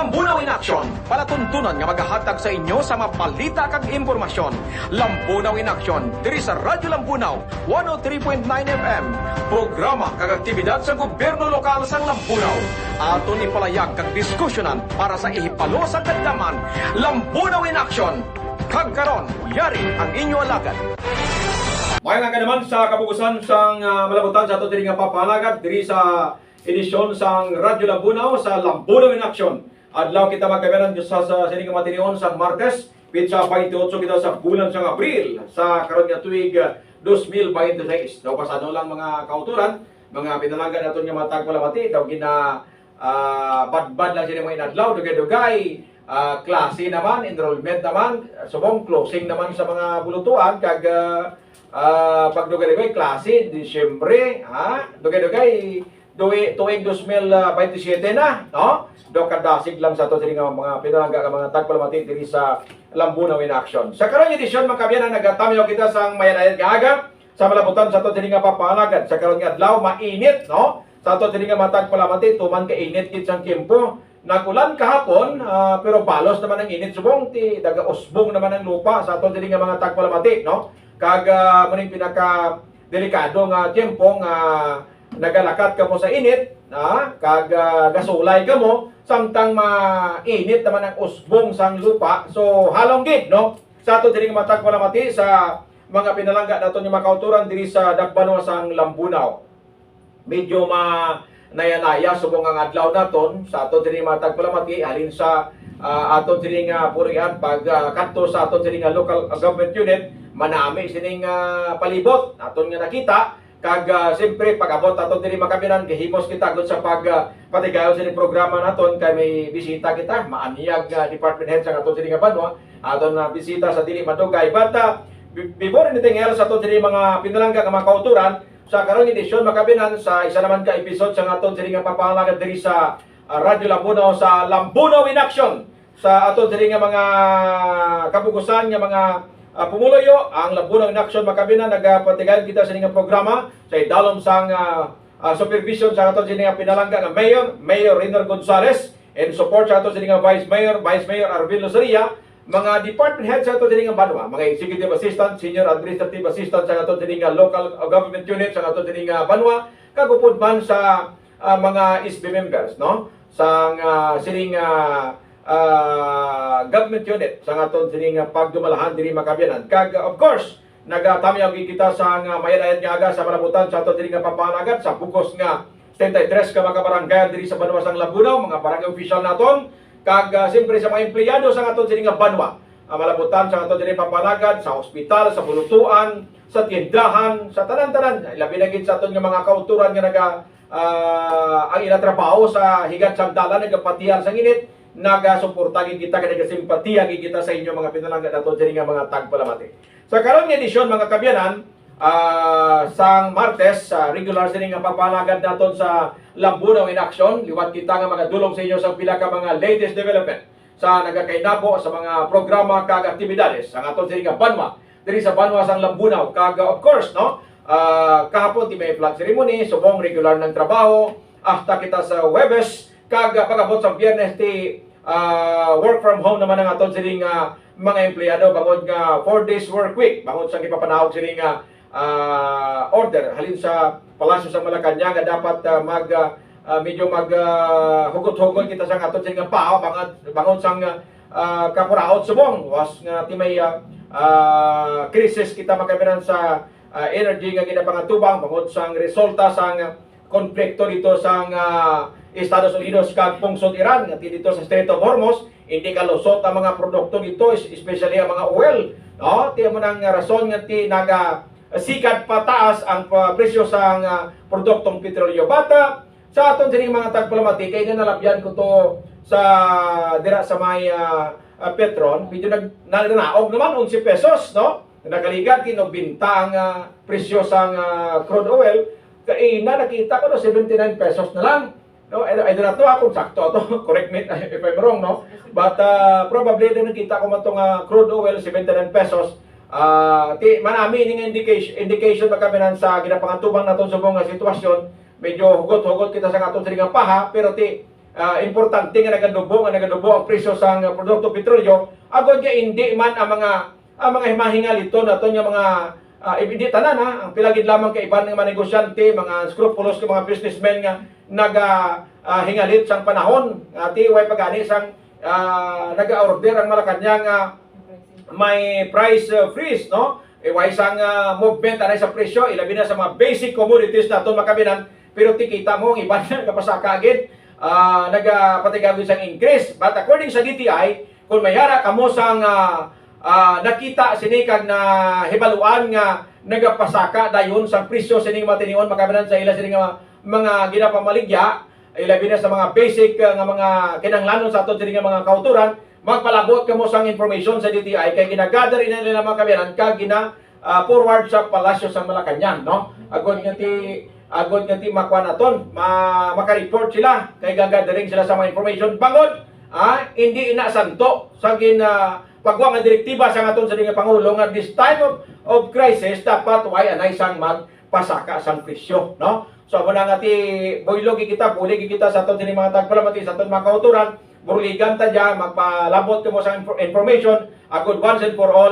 Lambunaw in Action, palatuntunan nga magahatag sa inyo sa mapalita kag impormasyon. Lambunaw in Action, diri sa Radyo Lambunaw, 103.9 FM. Programa kag aktibidad sa gobyerno lokal sa Lambunaw. Aton ipalayag kag diskusyonan para sa ihipalo sa kadlaman. Lambunaw in Action. Kag karon, yari ang inyo alagad. May nga naman sa kabugusan sang malabutan sa ato diri nga papalagad diri sa edisyon sang Radyo Lambunaw sa Lambunaw in Action. Adlaw kita magkaberan sa sining matinion sa Martes, pitsa 28 kita sa bulan sang Abril sa karon nga tuig 2026. Daw pasado lang mga kauturan, mga pinalanggan naton nga matag palamati daw gina badbad lang sila mga inadlaw dugay-dugay. Klase naman, enrollment naman, subong closing naman sa mga bulutuan kag pagdugay-dugay klase Disyembre, dugay-dugay tuig 2027 na, no? Do kadasig lang sa to sini nga mga pinalangga nga mga tagpalamati diri sa Lambunaw in Action. Sa karong edisyon mga kabyan nagatamiyo kita sang mayan-ayan nga aga sa malabutan sa to sini nga papalagad. Sa karong adlaw mainit, no? Sa to sini nga matagpalamati tuman ka init kit sang tiempo. Nagulan kahapon, pero balos naman ang init subong ti daga usbong naman ang lupa sa to sini nga mga tagpalamati, no? Kag maning pinaka delikado nga tiempo nga nagalakat ka mo sa init, kag gasulay ka mo, samtang mainit naman ang usbong sang lupa. So halong gid, no? Sa ato diri nga matagpalamati sa mga pinalangga naton nga makauturan diri sa Dagbanwa sang Lambunaw. Medyo nayanaya subong ang adlaw naton sa ato diri matagpalamati halin sa ato diri nga purihan pag kadto sa ato diri nga local government unit manami sining palibot aton nga nakita. Kag siyempre pag-abot aton diri makabinan gihimos kita gud sa patigayon sa programa naton kay may bisita kita maanyag department head sa aton diri nga Banwa aton na bisita sa dili madugay but before anything else aton diri mga pinalangga nga mga kauturan sa karong edisyon makabinan sa isa naman ka episode sa aton diri nga papalagad diri sa Radyo Lambunaw sa Lambunaw in Action sa aton diri nga mga kabugusan nga mga pumuloyo ang Lambunaw in Action makabinan nagapatigayon kita sa nga programa sa idalom sang supervision sa aton sini nga pinalangga nga Mayor Reynor Gonzales and support sa aton sini nga Vice Mayor Arvin Losaria, mga department heads sa aton sini nga Banwa, mga executive assistant, senior administrative assistant sa aton sini nga local government unit sa aton sini nga Banwa, kag upod man sa mga SB members, no? Sang sini nga government unit sa aton sini nga pagdumalahan diri makabiyanan. Kag of course nagatamiyaw kita sa mayan-ayan nga aga sa malabutan sa aton diri nga papalagad sa bukos nga 73 ka mga barangay diri sa Banwa sang Lambunaw, mga barangay official naton kag siyempre sa mga empleyado sa aton diri nga Banwa. Malabutan sa aton diri papalagad sa ospital, sa bulutuan, sa tindahan, sa tanan-tanan. Labi na gid sa aton nga mga kauturan nga ang ilatrabaho sa higat sang dalan nagapatihan sang init. Nagasuporta gid kita kay nagasimpatiya gid kita sa inyo mga pinalangga naton diri nga mga tagpalamati. Sa karong edisyon mga kabyanan, sang Martes regular sining nga papalagad naton sa Lambunaw in Action, liwat kita nga mga dulong sa inyo sa pila ka mga latest development sa nagakainabo sa mga programa kag aktibidades sa aton diri nga Banwa, diri sa Banwa sang Lambunaw. Kag of course, no, kahapon ti may flag ceremony, subong regular ng trabaho, hasta kita sa Webes, kag pag-abot sa Biyernes ti work from home naman ang aton sining mga empleyado bangod nga 4 days work week bangod sa gipapanahog sining order halin sa Palasyo sa Malacañang nga dapat medyo hugot-hugot kita sa aton sining pao bangod sang kapuraot subong was nga ti may krisis kita makabinan sa energy nga ginapangatubang bangod sang resulta sang konflikto dito sang Estados Unidos kag pungsod Iran nga dito sa Strait of Hormuz, hindi kalusot ang mga produkto dito, especially ang mga oil, no? Tiyan mo nang rason nga ti naga sikat pataas ang presyo sa produktong petrolyo. Bata sa aton sining mga tagpalamati kay nalabyan ko to sa dira sa may Petron, medyo naog naman 11 pesos, no? Nakaligad kinobinta ang presyo sa crude oil kay nakita ko no 79 pesos na lang. No, I do not know kung sakto to. Correct me if I'm wrong, no? But probably din nakita ko man tong crude oil 79 pesos. Manami ning indication ba kami nan sa ginapangantubang naton subong nga sitwasyon. Medyo hugot-hugot kita sa aton sining paha pero importante nga nagadubo ang presyo sa produkto petrolyo, agod nga hindi man ang mga himahingalito naton nga mga hindi tanan ang pilagid lamang kay iban nga mga negosyante, mga scrupulous nga mga businessmen nga hingalit sang panahon ati way pagani sang naga-order ang Malacañang may price freeze, no? Way sang movement anay sa presyo ilabi na sa mga basic commodities naton makabinan, pero tikita mo ang iban nga kapasaka agad nagapatigagon sang increase. But according sa DTI, kung mayara kamo sang nakita sinikag na hibaluan nga nagapasaka dayon sang presyo sining matinion makabinan sa ila sining mga ginapamaligya ilabi na sa mga basic nga mga kinahanglanon sa aton sining mga kauturan, magpalabot kamo sang information sa DTI kay ginagather ina nila mga kabinan kag forward sa palasyo sa Malacañang, no? Agod nga ti makuha naton maka-report sila kay gagathering sila sa mga information bangod hindi inasanto sa pagwa nga direktiba sa aton sa dinga pangulo nga this time of crisis dapat way anay sang magpasaka sang presyo, no? So muna nga ti boylogi kita buligi kita sa aton sining mga tagpalamati sa aton mga kauturan, burligan ta diyan magpalabot kamo sa information agud once and for all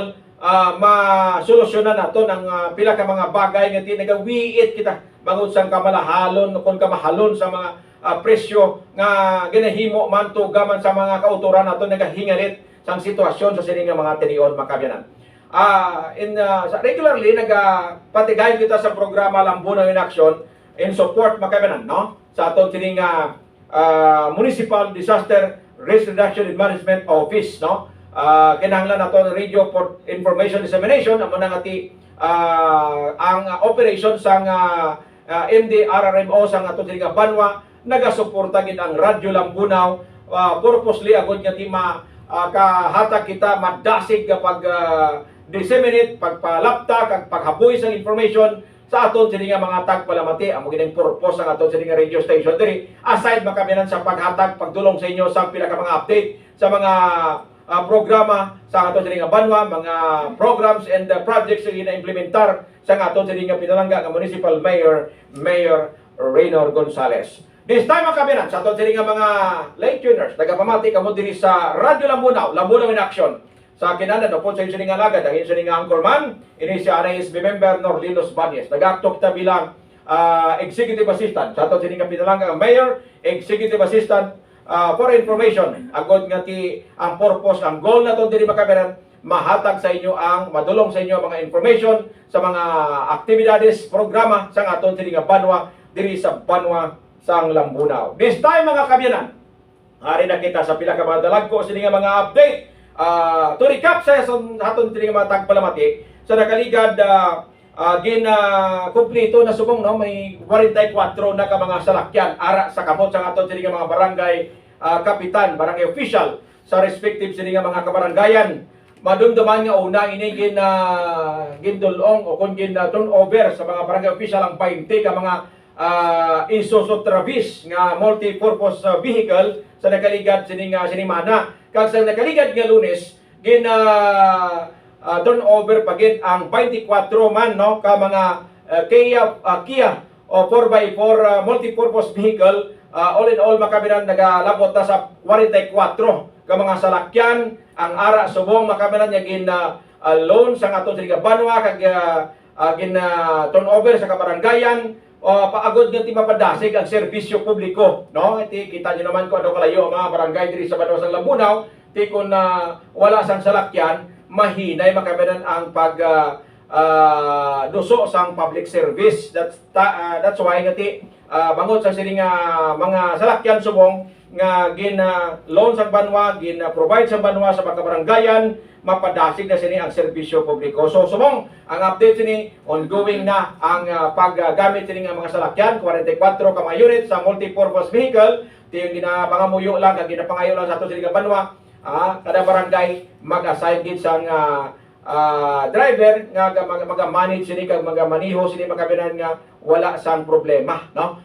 masolusyonan naton ang pila ka mga bagay nga tinagawiit kita bangod sang kamalahalon kung kamahalon sa mga presyo nga ginahimo man tugaman sa mga kauturan naton nagahingalit sang sitwasyon sa sining mga tinion makabiyanan. Regularly nagapatigayon kita sa programa Lambunaw in Action in support makabiyanan, no? Sa aton sining Municipal Disaster Risk Reduction and Management Office, no? Kinahanglan nato radio for information dissemination amo na ngati ang operation sang MDRRMO sang ato sining Banwa nagasuporta gid ang Radyo Lambunaw purposely agud nga ti kahatag kita madasig kapag disseminate pagpalapta kag paghaboy sa information sa aton sining mga tagpalamati amo gid ang purpose ang aton sining radio station diri aside makabiyanan sa paghatag pagdulong sa inyo sa pila ka mga update sa mga programa sa aton sining Banwa, mga programs and projects nga ina-implementar sa aton sining pinalangga nga Municipal Mayor Raynor Gonzales. This time makabiyanan sa aton sining mga late tuners nagapamati kamo diri sa Radyo Lambunaw in Action. Sa kinanan no po sa sining alagad ang sining anchorman ini si RSB member Norlinos Banyes. Nagaktok ta bilang executive assistant sa aton sining pinalangga Mayor, executive assistant for information agod nga ti ang purpose ang goal naton diri makabiyanan mahatag sa inyo ang madulong sa inyo mga information sa mga aktibidades programa sa aton sining Banwa diri sa Banwa sang Lambunaw. This time mga kabiyanan, ari na kita sa pila ka mga dalagko sining mga update. To recap sa aton sining mga tagpalamati sa nakaligad kumpleto na subong, no, may 44 na ka mga salakyan ara sa kamot sa aton sining mga barangay kapitan, barangay official sa respective sining mga kabarangayan. Madumduman nga una ini gindulong o kung turnover sa mga barangay official ang 20 ka mga Isuzu Travis nga multi-purpose vehicle sa nakaligad sining sinimana. Kag sa nakaligad nga Lunes turnover pagit ang 24 man, no, ka mga Kia o 4x4 multi-purpose vehicle. All in all makabinan nagalabot na sa 44 ka mga salakyan ang ara subong makabinan niya loan sa aton sining Banwa kag turnover sa kabarangayan paagod nga ti mapadasig ang serbisyo publiko, no? Iti kita niyo naman ko ano kalayo mga barangay diri sa Banwa sang Lambunaw ti kun wala sang salakyan mahinay makabinan ang pag duso sang public service. That's why nga ti bangod sa sining mga salakyan subong nga loan sang Banwa, provide sang Banwa sa mga barangayan, mapadasig na sini ang serbisyo publiko. So subong ang update sini ongoing na ang paggamit sini nga mga salakyan 44 ka mga units sa multi-purpose vehicle. Ti yung ginapangamuyo lang kag ginapangayo lang sa ato sini nga Banwa. Kada barangay mag-assign din sang driver nga maga-manage sini kag maga-maniho sini makabinan nga wala sang problema, no?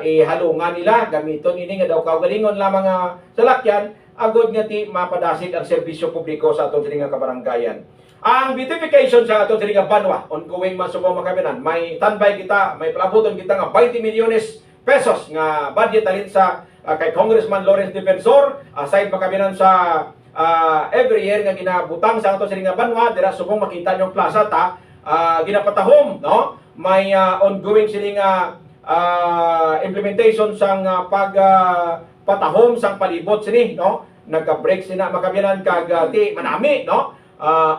Ihalungan nila gamiton ini nga daw kaugalingon lamang nga salakyan agod nga ti mapadasig ang serbisyo publiko sa aton sining kabarangayan. Ang beautification sa aton sining Banwa ongoing masubong makabinan, may tanbay kita, may palabuton kita nga 20 milyones pesos nga budget alin sa kay Congressman Lawrence Defensor, aside makabinan sa every year nga ginabutang sa ato sa nga banwa dira subong makita niyo plaza ta ginapatahom, no, may ongoing sila nga implementation sang patahom sang palibot sini, no, nagka-break sina makabinan kag ti manami, no,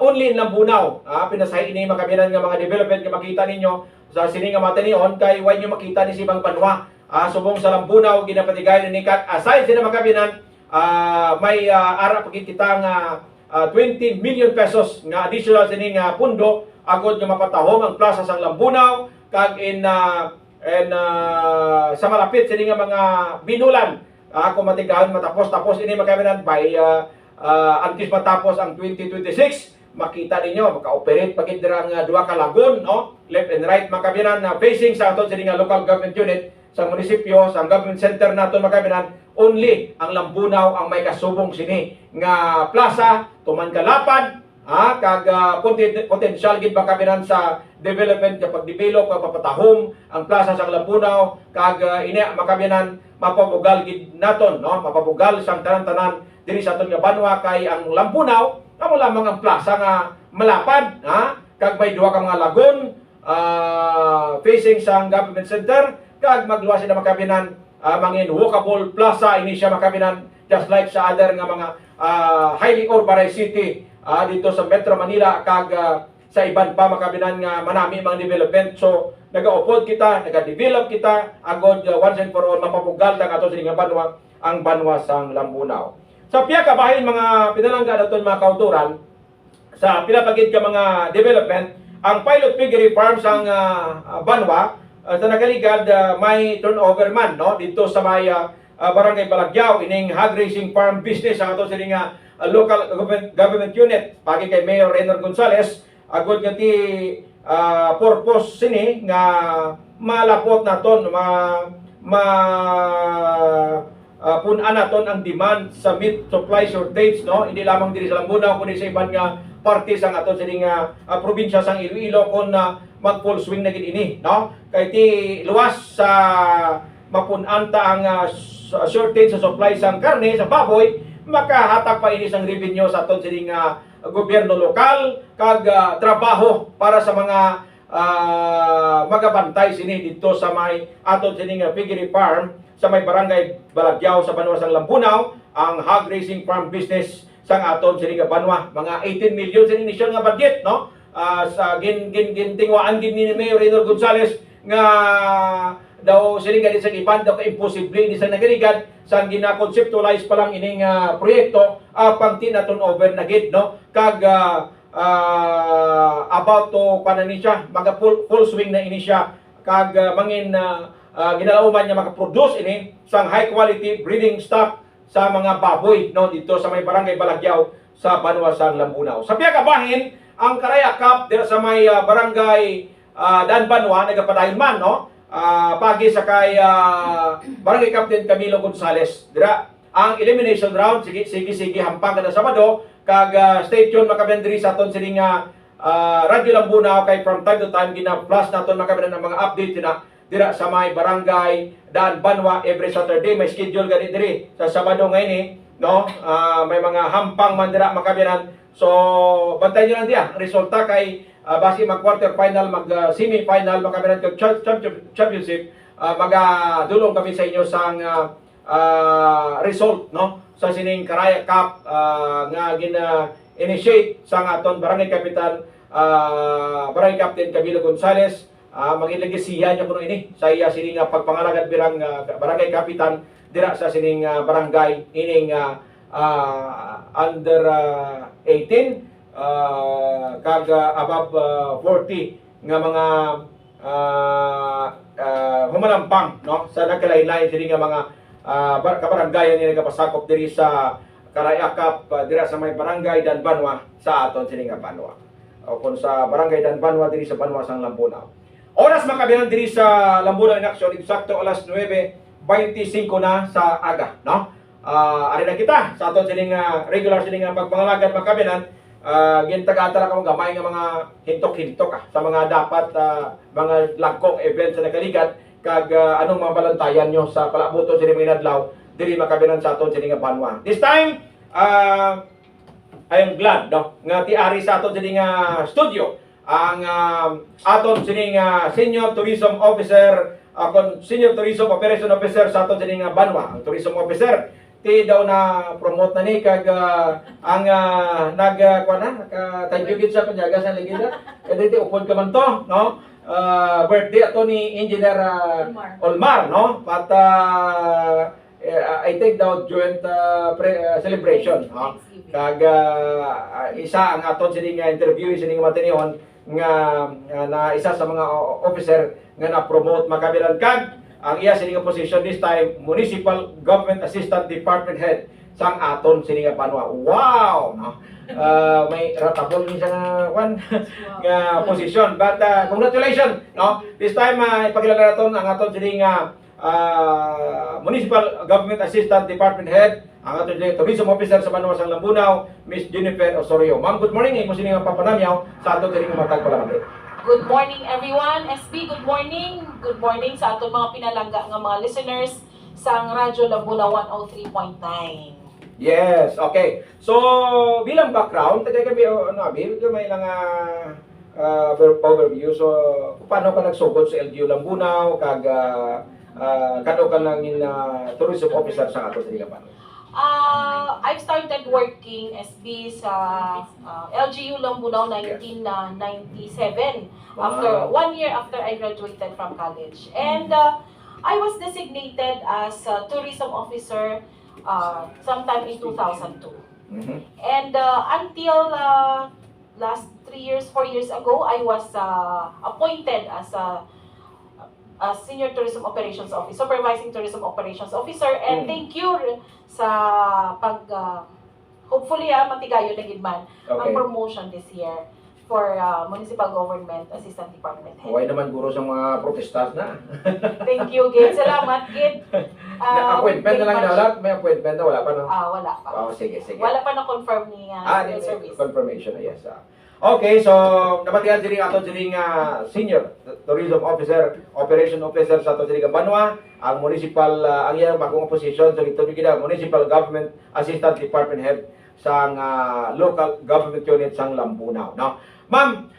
only in Lambunaw pinasay ini makabinan nga mga development nga makita ninyo sa sini nga matanion kay way nyo makita ni sibang banwa subong sa Lambunaw ginapatigay ni kag aside sila makabinan may ara pagit kita nga 20 million pesos nga additional sini nga pundo agod nga mapatahom ang plaza sang Lambunaw kag sa malapit sini nga mga binulan kung matigahan matapos ini makabinan by antes matapos ang 2026 makita ninyo maka-operate pagit dira nga duha ka lagun, no, left and right makabinan facing sa aton sini nga local government unit sa munisipyo sa government center naton makabinan only ang Lambunaw ang may kasubong sini nga plaza tuman kalapad kag potential gid makabinan sa development kapag develop papatahom ang plaza sa Lambunaw kag ini makabinan mapabugal gid naton, no, mapabugal sang tanan-tanan diri sa aton nga banwa kay ang Lambunaw amo lamang ang plaza nga malapad kag may duha ka mga lagun facing sa government center kag magluwas na makabinan mangin walkable plaza ini siya makabinan just like sa other nga mga highly urbanized city dito sa Metro Manila kag sa iban pa makabinan nga manami mga development. So nagaupod kita, nagadevelop kita agod once and for all mapabugal lang ato sa nga banwa ang banwa sang Lambunaw. Sa piya ka bahin mga pinalangga naton mga kauturan sa pinapagid ka mga development ang pilot piggery farms ang banwa sa nagaligad may turnover man, no, dito sa may Barangay Balagyaw ining hog raising farm business ang ato sa nga local government unit pagi kay Mayor Reynor Gonzales agod nga ti purpose sini nga malapot naton punan naton ang demand sa meat supply shortage, no, hindi lamang diri sa Lambunaw kundi sa iban nga parte sang aton sini nga probinsya sang Iloilo kon mag full swing na gid ini, no, kay ti luwas sa mapunan ta ang shortage sa supply sang karne sa baboy makahatag pa ini sang revenue sa aton sini nga gobyerno lokal kag trabaho para sa mga magabantay sini dito sa may aton sini nga piggery farm sa may Barangay Balagyaw sa banwa sang Lambunaw ang hog raising farm business sang aton sini nga banwa mga 18 million sa initial nga budget, no, sa gintingwaan gid ni Mayor Reynor Gonzales nga daw sini nga sa iban daw ka imposible ni sa nagaligad sang gina-conceptualize pa lang ining proyekto pang tinaton over na gid, no, kag about to panani siya maga full swing na ini siya kag mangin ginalauman niya makaproduce ini sang high quality breeding stock sa mga baboy, no, dito sa may Barangay Balagyaw sa banwa sang Lambunaw. Sa piya ka bahin ang Karaya Cup dira sa may Barangay Danbanwa nagapadayon man, no, pagi sa kay Barangay Captain Camilo Gonzales dira ang elimination round sige hampang kada Sabado kag stay tuned makabinan diri sa aton sini nga Radyo Lambunaw kay from time to time gina-flash naton makabinan ang mga update dira sa may Barangay Danbanwa every Saturday may schedule gani diri sa Sabado ngayon, no, may mga hampang man dira makabinan. So bantay niyo lang diya resulta kay basi mag quarter final mag semi final makabinan kag championship magadulong kami sa inyo sang result, no, sa sining Karaya Cup nga gina-initiate sa aton Barangay Kapitan Barangay Captain Camilo Gonzales. Magilagisihan niya kuno ini sa iya sining pagpangalagad birang Barangay Kapitan dira sa sining barangay ining under 18 kag above 40 nga mga humalampang, no, sa nagkalain-lain sining mga kabaranggayan ni nagapasakop diri sa Karaya Cup dira sa may Barangay Danbanwa sa aton sining banwa o kun sa Barangay Danbanwa diri sa banwa sang Lambunaw. Oras makabilang diri sa Lambunaw in action eksakto alas 9:25 na sa aga, no. Ari na kita sa aton sining regular sining pagpangalagad makabilan gintag-atara ka gamay nga mga hintok-hintok sa mga dapat mga langkong event sa nagaligat kag anong mga balantayan nyo sa palabuton sa mga adlaw diri makabinan sa aton sini nga banwa. This time I am glad no nga tiari sa aton sini nga studio ang aton sini nga Senior Tourism Officer Senior Tourism Operation Officer sa aton sini nga banwa. Ang tourism officer ti daw na promote na ni kag ang thank you gid sa panyaga sa ligida. Kaya ti upod ka man to no. Birthday ato ni Engineer Olmar no. But I think daw joint celebration no. Kag isa ang aton sini nga interview sini nga matinihon nga na isa sa mga officer nga na-promote makabilan kag ang iya sini nga position this time Municipal Government Assistant Department Head sang aton sini nga banwa. Wow no. May ratable ni sa nga position but congratulations no. This time ipakilala naton ang aton sini nga Municipal Government Assistant Department Head ang aton Tourism Officer sa Banwa sang Lambunaw, Miss Jennifer Osorio. Ma'am, good morning. Imo sini nga papanamyaw sa aton diri nga matag palamati. Good morning everyone. SB, good morning. Good morning sa aton mga pinalangga nga mga listeners sa Radyo Lambunaw 103.9. Yes, okay. So, bilang background, tagay kami, may lang overview. So, paano ka nagsugod sa LGU Lambunaw, kag kano ka nang tourism officer sa ato sa Ligapan? I've started working SB sa LGU Lambunaw 1997. After 1 year after I graduated from college. And I was designated as a tourism officer sometime in 2002. And until last 4 years ago, I was appointed as a Senior Tourism Operations Officer, Supervising Tourism Operations Officer. And thank you sa hopefully matigayo na gid man ang promotion this year for Municipal Government Assistant Department Head. Huwag naman guro sa mga protestas na. Thank you, Gid. Salamat, Gid. Appointment na lang na wala? May appointment na wala pa no? Wala pa. Sige. Wala pa na-confirm ni civil service. Confirmation, yes. Okay, so nabatihan diri ato diri nga Senior Tourism Officer, Operation Officer sa ato diri nga Banwa, ang municipal ang iyang bagong position so ito gid Municipal Government Assistant Department Head sang local government unit sang Lambunaw, no? Ma'am,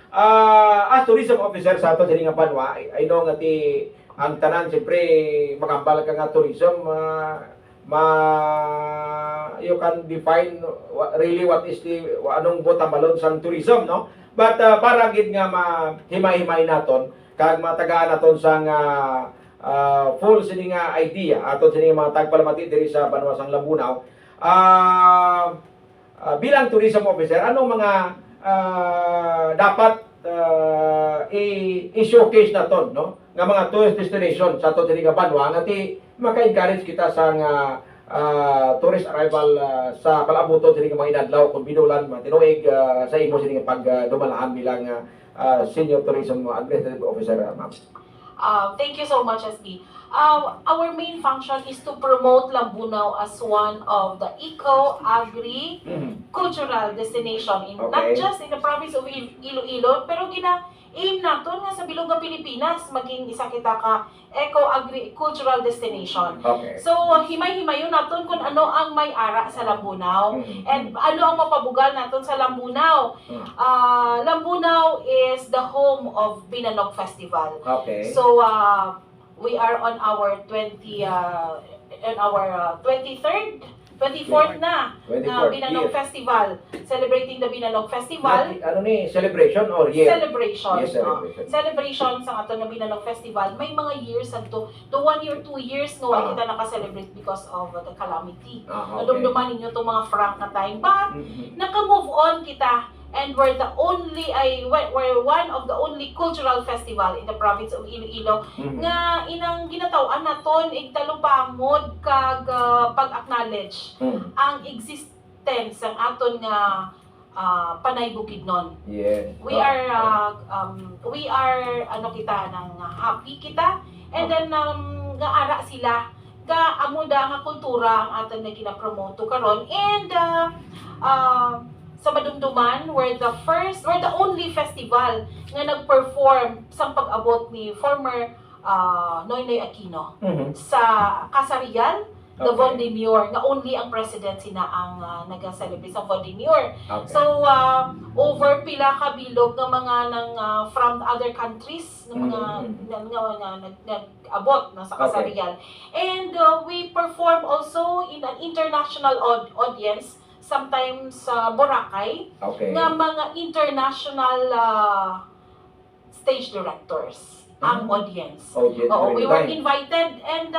as tourism officer sa ato diri nga Banwa, I know nga ti ang tanan siyempre makambal ka nga tourism you can define really what is anong botamalon sang tourism no, but para gid nga mahimay-himay naton kag matagaan naton sang full sini nga idea aton sini mga tagpalamati diri sa Banwa sang Lambunaw. Bilang tourism officer, anong mga dapat i-showcase naton no nga mga tourist destination sa aton diri nga Banwa nga ti maka-encourage kita sa tourist arrival sa palabuton sa mga inadlaw kung binulan matinuig sa imo sa pagdumalahan bilang Senior Tourism Administrative Officer, ma'am. Thank you so much, SB. Our main function is to promote Lambunaw as one of the eco-agri-cultural destination in not just in the province of Iloilo, pero aim naton nga sa bilog nga Pilipinas maging isa kita ka eco-agri-cultural destination. So himay-himayon naton kung ano ang may ara sa Lambunaw and ano ang mapabugal naton sa Lambunaw. Lambunaw is the home of Binanog Festival. So we are on our 24th na Binanog Festival. Celebrating the Binanog Festival. Ano ni celebration or year? Celebration. Yes, celebration sa ato nga Binanog Festival. May mga years to 1 year, 2 years no kita naka-celebrate because of the calamity. Nadumduman ninyo itong mga frank na time. But naka-move on kita. And we're one of the only cultural festival in the province of Iloilo nga inang ginatawaan naton igtalupangod kag pag-acknowledge ang existence ng aton nga Panay Bukidnon. We are ano kita nang happy kita and then nga ara sila ka amuda nga kultura ang aton nga gina-promote karon and sa Madumduman, we're the only festival nga nag-perform sa pag-abot ni former Noynoy Aquino sa Kasarial the Von Demure, nga only ang president sina ang nag-celebrate sa Von Demure. Okay. So, over pila ka bilog nga mga from other countries, ng mga nag-abot na sa kasarian. And we perform also in an international audience, sometimes sa Boracay, nga mga international stage directors ang audience. We were invited and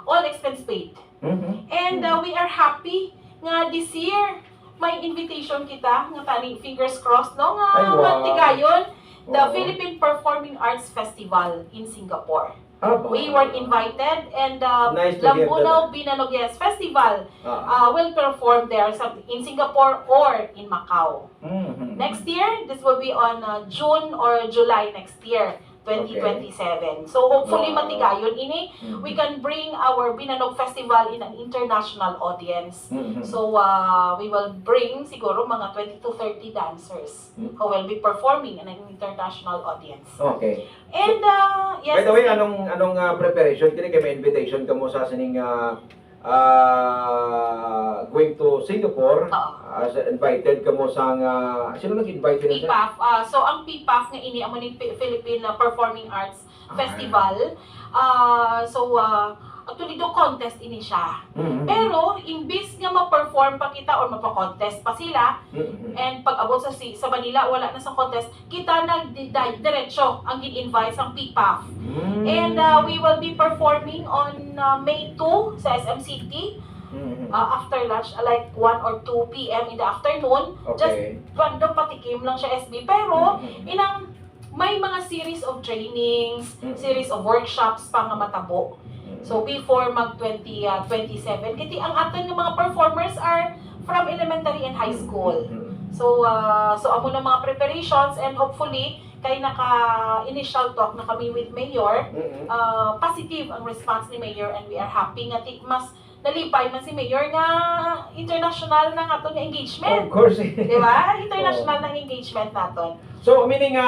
all expense paid. And we are happy nga this year may invitation kita nga tani fingers crossed no nga matigayon the Philippine Performing Arts Festival in Singapore. We were invited and Lambunaw Binanog Festival will perform there in Singapore or in Macau. Next year, this will be on June or July next year, 2027. So hopefully matigayon ini, we can bring our Binanog Festival in an international audience. So we will bring siguro mga 20 to 30 dancers who will be performing in an international audience. Okay. And yes. By the way, anong preparation kini kay may invitation kamo sa sining going to Singapore? As invited kamo sa sino nag-invite nila? PPAF. So ang PPAF nga ini amo ni Philippine Performing Arts Festival. Actually do contest ini siya. Pero imbis nga ma-perform pa kita or mapa-contest pa sila, and pag abot sa Manila wala na sa contest, kita na diretso ang gin-invite sa PPAF. And we will be performing on May 2 sa SM City. After lunch, like 1 or 2 p.m. in the afternoon. Just random patikim lang siya SB. Pero, may mga series of trainings, series of workshops pa nga matabo. So, before mag-2027, kiti ang aton ng mga performers are from elementary and high school. So amo na mga preparations and hopefully, kay naka-initial talk na kami with Mayor, positive ang response ni Mayor and we are happy nga mas nalipay man si Mayor nga international na aton nga engagement. Of course. Di ba? International na engagement naton. So, meaning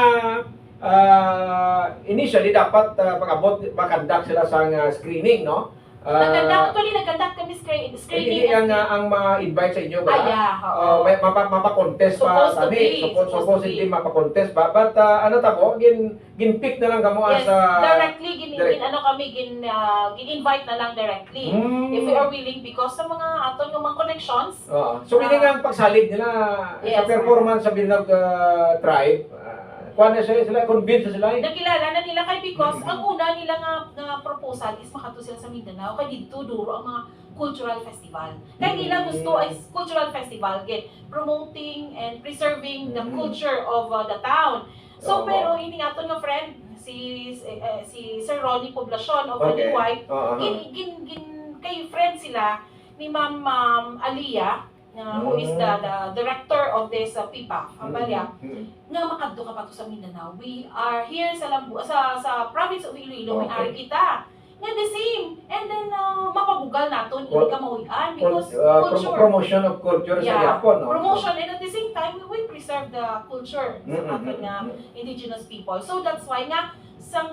initially dapat pag-abot makandak sila sa screening, no? Nagkandak kami screening. Hindi ang ma-invite sa inyo ba? May mapa-contest pa tani. Supposedly mapa-contest ba? But ano tabo, gin-pick na lang kamo as directly gin-invite na lang directly. If we are willing because sa mga aton ng mga connections. So meaning ang pagsalig nila sa performance sa Binanog tribe, kuan na sila, convince sila. Nakilala na nila kay because ang una nila nga proposal is makato sila sa Mindanao kay dito duro ang mga cultural festival. Kaya nila gusto ay cultural festival promoting and preserving the culture of the town. So pero ini aton nga friend si Sir Ronnie Poblacion of Aliway, kay friend sila ni Ma'am Alia who is the director of this PPAF, Amalia, nga makadto ka pa to sa Mindanao. We are here sa sa province of Iloilo, may ari kita. Nga the same. And then mapabugal naton hindi ka mahuyan because culture. Promotion of culture sa Japon, no? Promotion and at the same time we preserve the culture sa aton nga indigenous people. So that's why nga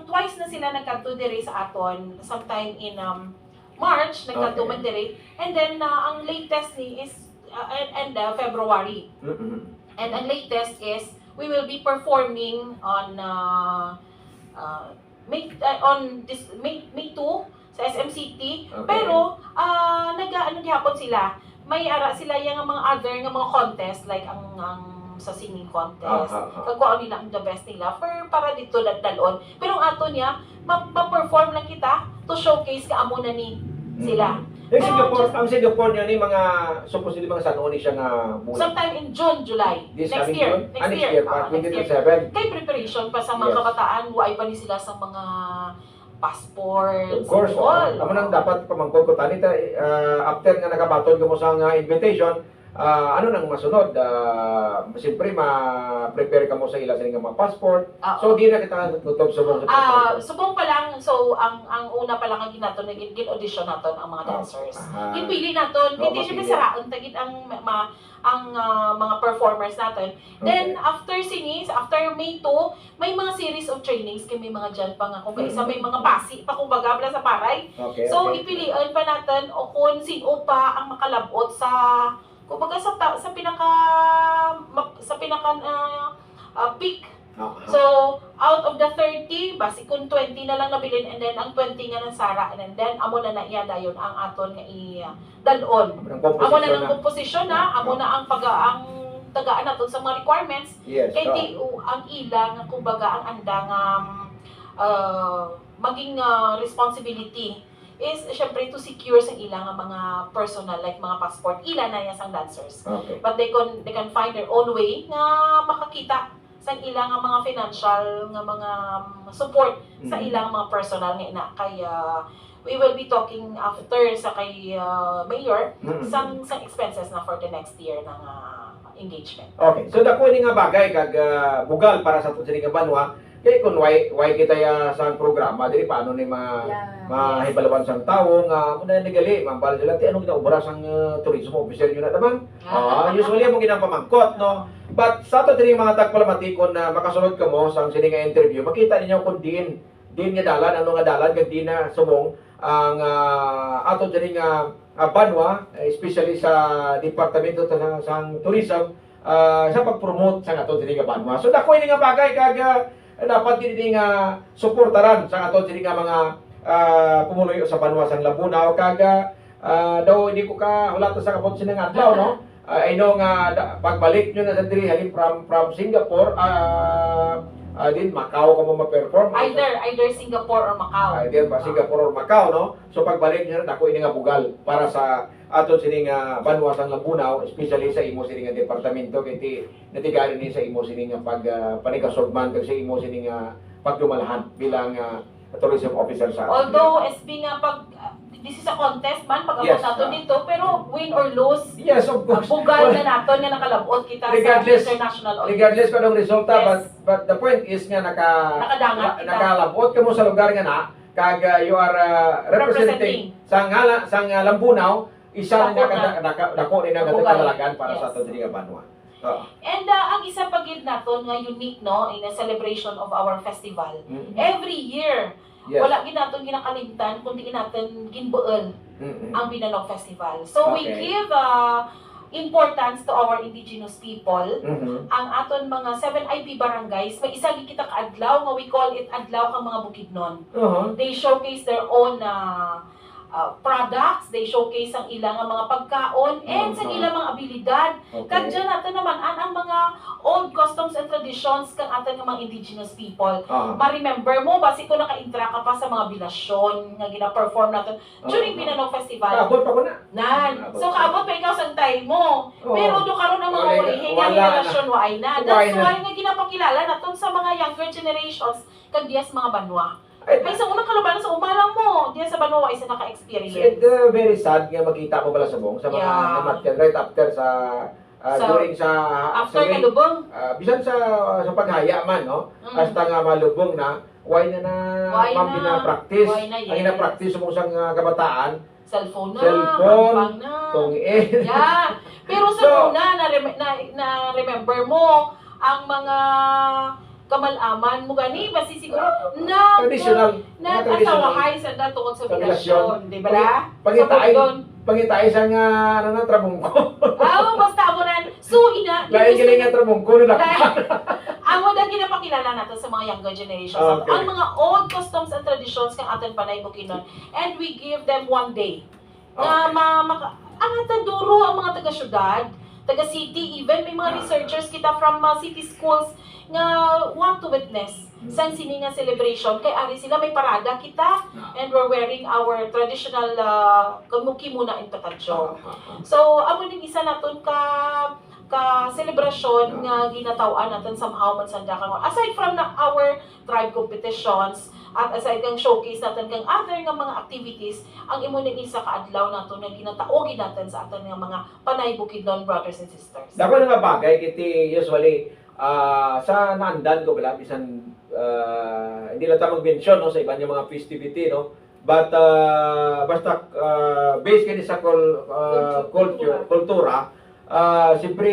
twice na sila nagkadto diri sa aton sometime in March nagkadto man diri and then ang latest ni is and February. And ang latest is we will be performing on May 2 sa SM City. Pero gihapon sila. May ara sila yung mga other nga mga contest like ang sa singing contest. Kagwao nila ang the best nila para dito dalon. Pero ang ato niya ma-perform lang kita to showcase ka amo na ni sila. Ang Singapore niya ni mga supposedly mga sanoon siya nga bulan. Sometime in June, July. Next year. Next year pa, 2027. Kay preparation pa sa mga kabataan, why pa ni sila sa mga passports. Of course. Amo nang dapat pamangkon ko tani after nga nagabaton ko mo sa invitation, ano nang masunod? Siyempre, ma-prepare ka mo sa ila sa inyong mga passport. So, di na kita tutob subong sa Subong pa lang, so ang una pa lang ang ginaton, gin-audition naton ang mga dancers. Ipili naton, hindi siya saraon tagit ang mga performers natin. Then, after sinis, after May 2, may mga series of trainings, kaya may mga dyan pa nga. Kung kaisa may mga basi pa kung baga sa paray. So, ipilian pa natin o kung sino pa ang makalabot sa kumbaga sa pinaka peak. So, out of the 30, basi kung 20 na lang nabilin and then ang 20 nga ng Sara and then amo na iya dayon ang aton nga dalon. Amo na ng komposisyon na, amo na ang tagaan naton sa mga requirements. Kay di ang ilang kumbaga ang andang maging responsibility is syempre to secure sa ilang mga personal like mga passport ilan na sang dancers. But they can find their own way nga makakita sa ilang mga financial nga mga support sa ilang mga personal nga ina kaya we will be talking after sa kay mayor sang expenses na for the next year ng engagement. Okay. So dako ini nga bagay kag bugal para sa tuod nga banwa. Kaya kung why kita sa programa, dili paano ni mahibalawan sang tao nga muna nagali, mambal sila ti anong ginaubra sang tourism officer yun na naman. Usually mo ginang pamangkot, no? But sa ato diri mga tagpalamatikon na makasunod ka mo sa sini nga interview, makita ninyo kung din nga dalan, ano nga dalan kag di na sumong ang ato diri nga banwa, especially sa departamento sang tourism, sa pag-promote sa ato diri nga banwa. So dako ini nga bagay kag dapat din nga suportaran sa ato diri nga mga pumuloy sa banwa sang Labunaw kag daw hindi ko ka hulata sa kapot sinang adlaw, no? I know nga pagbalik nyo na sa diri halin from Singapore din Macau ka mo ma-perform. Either Singapore or Macau. Either Singapore or Macau, no? So pagbalik nyo na ako ini nga bugal para sa aton sini nga banwa sang Labunaw, especially sa imo sini nga departamento kay natigaan ni sa imo sini nga panigasugman kag sa imo sini nga pagdumalahan bilang tourism officer sa although SB nga pag this is a contest man pag abot naton dito pero win or lose yes of course bugal na naton nga nakalabot kita sa international audience. Regardless pa ng resulta, but the point is nga nakalabot ka mo sa lugar nga na kag you are representing sang Lambunaw isa nga dako ni nga kadalagan para sa aton diri nga banwa. And ang isa pa gid naton nga unique no in a celebration of our festival. Every year wala gid naton ginakalimtan kundi naton ginbuel ang Binanog Festival. So we give importance to our indigenous people. Ang aton mga 7 IP barangays, may isa gid kita ka adlaw nga we call it adlaw kang mga bukidnon. They showcase their own products, they showcase ang ilang mga pagkaon and sa ilang mga abilidad. Kag dyan natin naman ang mga old customs and traditions kang atin ng mga indigenous people. Ma-remember mo, basi ko naka-intra ka pa sa mga bilasyon nga gina-perform natin during Binanog Festival. Kaabot pa ko na. So kaabot pa ikaw sa time mo. Pero do karon ang mga ulihin nga bilasyon waay na. That's why nga ginapakilala naton sa mga younger generations kag dias mga banwa. Ay, sa unang kalabanan sa umalang mo, diyan sa Banwa isa naka-experience. It's very sad nga makita ko pala subong sa mga namatyan right after sa during sa after kalubong. Bisan sa paghaya man, no? Hasta nga malubong na, why na pina-practice. Ang ina-practice mo sang kabataan, cellphone, tungin. Yeah. Pero sa una, na-remember mo ang mga kamalaman mo gani basi siguro na traditional asawahay sa tungod sa bilasyon, di ba? Pangitay sa nga na trabungko. Basta amo na so ina lain gini nga trabungko na amo na ginapakilala nato sa mga younger generations ang mga old customs and traditions kang aton panay Bukidnon and we give them one day na ang ataduro ang mga taga-syudad, taga-city, even may mga researchers kita from city schools nga want to witness sang sini nga celebration kay ari sila may parada kita and we're wearing our traditional kamuki muna in Patancho. So amo din isa naton ka selebrasyon nga ginataw-an natin somehow man sa Dakang. Aside from our tribe competitions, at aside kang showcase natin kang other nga mga activities, ang imo ning isa ka adlaw nato nga ginataogi natin sa aton nga mga Panay Bukidnon brothers and sisters. Dako nga bagay kiti usually sa naandan ko bala bisan hindi lang ta mag-mention no sa iba nga mga festivity no, but basta based kini sa kultura, siyempre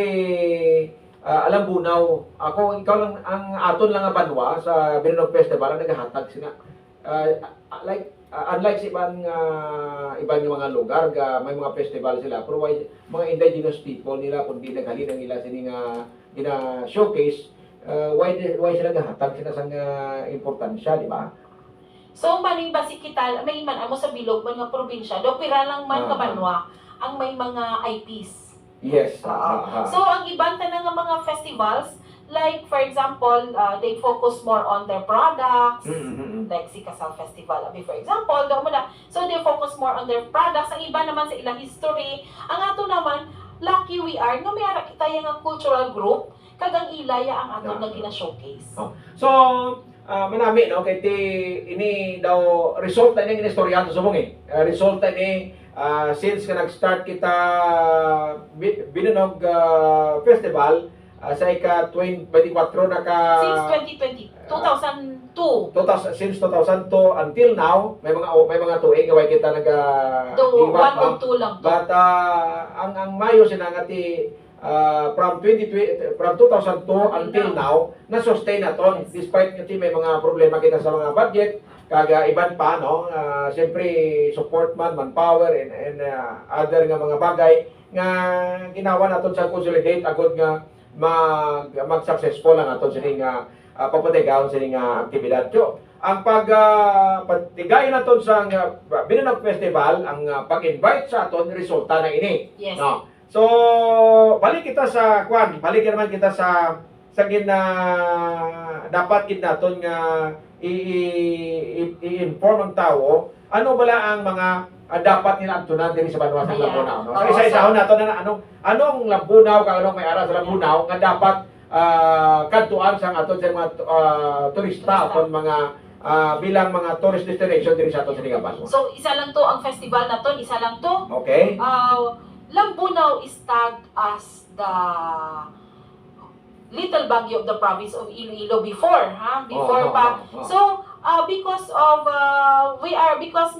alam bunaw ako ikaw lang ang aton lang nga banwa sa Binanog Festival ang nagahatag sila unlike sa ibang yung mga lugar may mga festival sila pero mga indigenous people nila kundi naghalin nila sini nga gina showcase why sila nagahatag sila sa importansya, di ba? So maning basi kita may man amo sa bilog man nga probinsya do pira lang man ka banwa ang may mga IPs. Yes. So, ang ibang tanang nga mga festivals, like, for example, they focus more on their products, like si Kasal Festival, for example, so they focus more on their products. Ang iba naman sa ilang history. Ang ato naman, lucky we are, nga may ara kita yung cultural group, kagang ilaya ang ato na gina-showcase. So, manami, no, kay ini daw, result na ini inistoryahan sa subong result na ini, since ka nag-start kita Binanog Festival sa ika-24 na ka since 2002 since 2002 until now may mga tuig gaway kita do 1 or 2 lang to. But ang Mayo sinangati from 2002 until now na sustain naton despite nga may mga problema kita sa mga budget kaga iban pa no, siyempre support manpower and other nga mga bagay nga ginawa naton sa consolidate agud nga mag-successful ang aton sining pagpatigawon sining aktibidad. So, ang pagtigayon naton sa Binanog Festival, ang pag-invite sa aton resulta na ini. Yes. No. So, balik kita sa dapat gid naton nga i-inform ang tao ano bala ang mga dapat nila antunan diri sa banwa sa Lambunaw, no? So isa-isahon nato na anong Lambunaw kang anong may ara sa Lambunaw nga dapat kadtuan sa aton sa mga turista aton mga bilang mga tourist destination diri sa aton sa banwa. So isa lang to ang festival naton, isa lang to. Okay. Lambunaw is tagged as the Little Baguio of the province of Iloilo before, So, because of because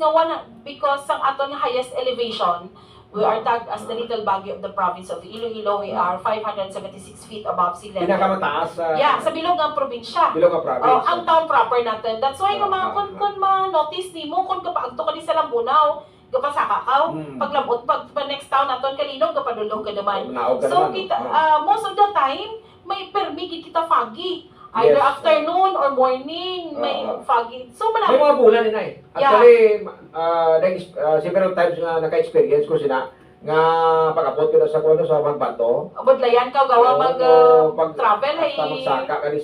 ang aton highest elevation, we are tagged as the Little Baguio of the province of Iloilo. We are 576 feet above sea level. Pinakamataas sa bilog ng probinsya. Bilog ang province. Ang town proper natin. That's why kung ma-notice nimo kung kapaagto ka di sa Lambunaw, kapasaka ka, paglabot pag next town naton kalinog kapadulong ka naman. So kita most of the time may permigit kita foggy. Either afternoon or morning, may foggy. So, may mga bulan din ay. Actually, several times nga naka-experience ko sina nga pag-abot ko na sa kuno sa Magbato. Budlayan ka gawa mag-travel ay magsaka ka din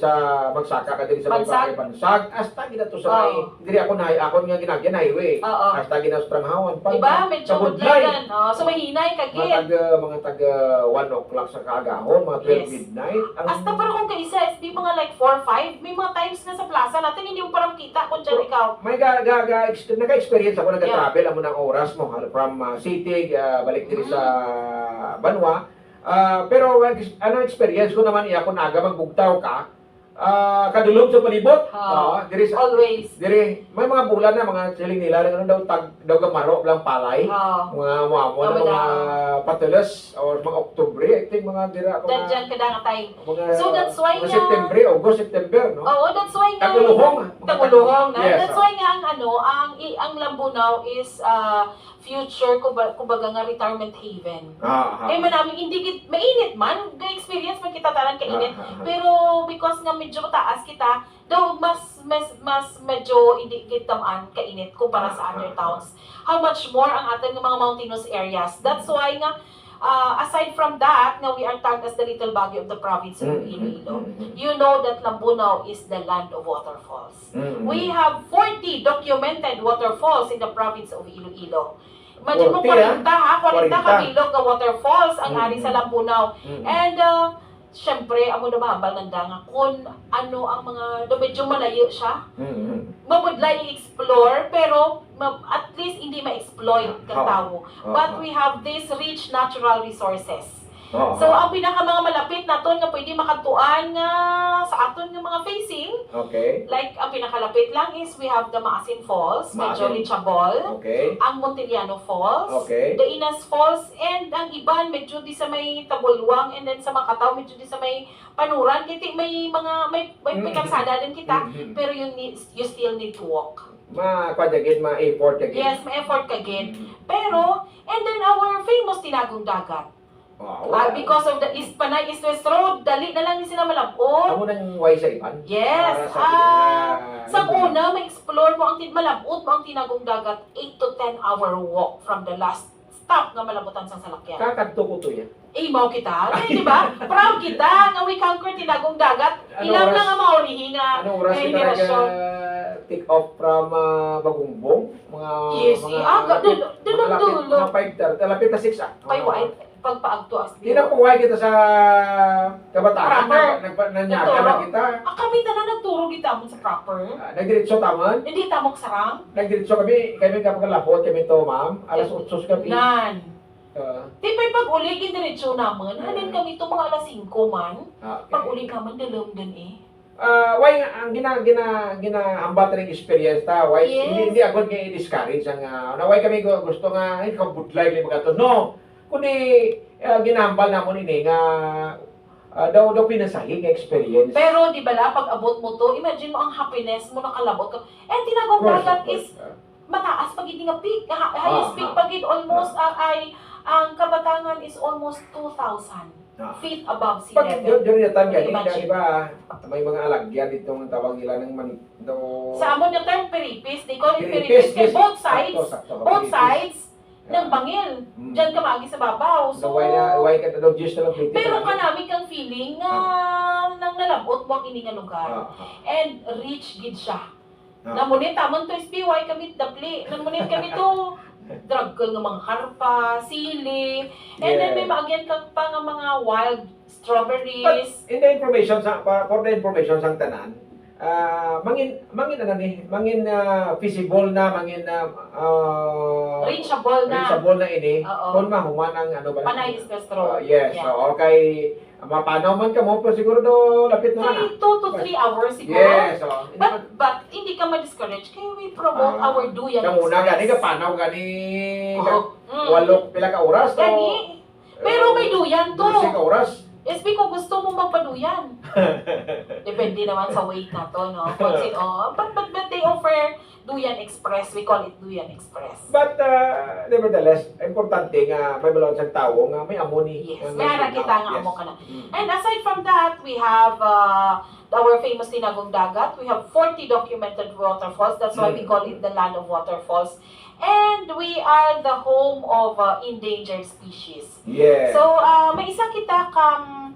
sa Bansag hasta gina to sa diri ako nga ginagyan highway. Hasta gina sa Tranghawan pa. Diba? Medyo budlayan. So mahinay ka gid. Mga taga 1 o'clock sa kaagahon, mga 12 midnight. Hasta pero kung kaisa SB mga like 4 5, may mga times na sa plaza natin hindi mo parang kita kung diyan ikaw. May naka-experience ako nag-travel amo ng oras mo from city balik diri sa banwa. Pero experience ko naman iya kung aga magbugtaw ka kadulog sa palibot. Diri sa always. Diri may mga bulan na mga siling nila daw gamaro lang palay. Mga mga patulos or mga Oktubre, I think mga dira ako. Diyan kada nga time. So that's why nga September, August, September, no? that's why nga Taguluhong. That's why nga ang Lambunaw is future kumbaga nga retirement haven. Kaya manaming hindi mainit man, experience man kita tanan kainit. Pero because nga medyo taas kita, daw mas medyo hindi kitamaan kainit kumpara sa other towns. How much more ang ating mga mountainous areas. That's why nga aside from that, now we are tagged as the Little Baguio of the province of Iloilo. You know that Lambunaw is the land of waterfalls. We have 40 documented waterfalls in the province of Iloilo. Imagine mo 40 ha, 40 ka 40. bilog nga waterfalls ang ari sa Mm. Lambunaw. Mm. And syempre, amo na mahambal ng nga kung ano ang mga, medyo malayo siya. Mm. Mamudlay i-explore, pero at least hindi ma-exploit ng tao. But we have these rich natural resources. So, ang pinaka mga malapit naton nga pwede makatuan nga sa aton nga mga facing, Okay. like ang pinakalapit lang is we have the Maasin Falls, medyo Maasin. reachable. Okay. Ang Montiliano Falls, Okay. the Inas Falls, and ang iban medyo di sa may Tabulwang, and then sa Macatao medyo di sa may Panuran. Kiti may mga may kalsada din kita, Mhm. pero you still need to walk. Ma-effort kagid. Yes, may effort ka gid. Pero and then our famous Tinagong Dagat. Because of the East Panay East West Road, dali na lang ni sila malabot. Amo nang way sa iban. Yes. Sa una, ma-explore mo ang malabot mo ang Tinagong Dagat, 8 to 10 hour walk from the last stop nga malabutan sa salakyan. Kakadto ko to yan. Mao kita, di ba? Proud kita nga we conquer Tinagong Dagat. Ilang lang ang mga orihinga. Anong oras kita take off from Bagumbong? Mga Yes, dulo. Mga 5:30, lapit na 6 Kay pagpaagto as Hindi na puway kita sa kabataan. Proper. Nanyaga na kita. Kami na nagturo kita mo sa proper. Nagdiretso taman. Hindi tamok sarang. Nagdiretso kami kapag lapot kami to, ma'am. Alas 8 kami. Nan. Di ba pag uli, kindiretso naman, halin kami to mga alas 5 man. Pag uli naman, dalawang din eh. Why ang ginahambat ring experience ta? Why Yes. hindi agad nga i-discourage ang why kami gusto nga ay kabudlay li magato. No. Kundi ginahambal namon ini nga daw pinasahig nga experience. Pero di ba pag abot mo to, imagine mo ang happiness mo nakalabot ka. And Tinagong Dagat is mataas pag hindi nga peak, highest peak pag almost ang Kabatangan is almost 2,000 feet above sea Pag level. during the time gani, Imagine. di ba, may mga alagyan dito ang tawag nila ng manito. Sa amon yung term peripis, they call it peripis, kaya both sides ng bangil. Diyan ka magi sa babaw. So, why ka daw just na lang plate. pero kanami kang feeling nang nalabot mo ang ini nga lugar. And rich gid siya. Namunit tamon to SPY kami dapli. Namunit kami to druggle ng mga harpa, sili, and then may maagyan kang pa nga mga wild strawberries. In the information for the information sang tanan, mangin feasible na Reachable na ini Oo. kung mahuman ang ano ba Panay is best road. yes, Yeah. so okay, mapanaw man ka mo pero siguro do lapit na 2 to 3 hours siguro. yes, so But hindi ka ma-discourage kaya we promote our Duyan kang una gani ka Express. panaw gani Mm. walok pila ka oras to Gani. Pero may duyan to. 12 ka oras. SB ko gusto mo magpaduyan. Depende naman sa weight na to, no? But they offer Duyan Express. We call it Duyan Express. But nevertheless, importante nga may balon sang tawo nga may amoni. Yes, may harap kita nga amo ka na. And aside from that, we have our famous Tinagong Dagat. We have 40 documented waterfalls. That's why we call it the land of waterfalls. And we are the home of endangered species. Yeah. So, may isa kita kang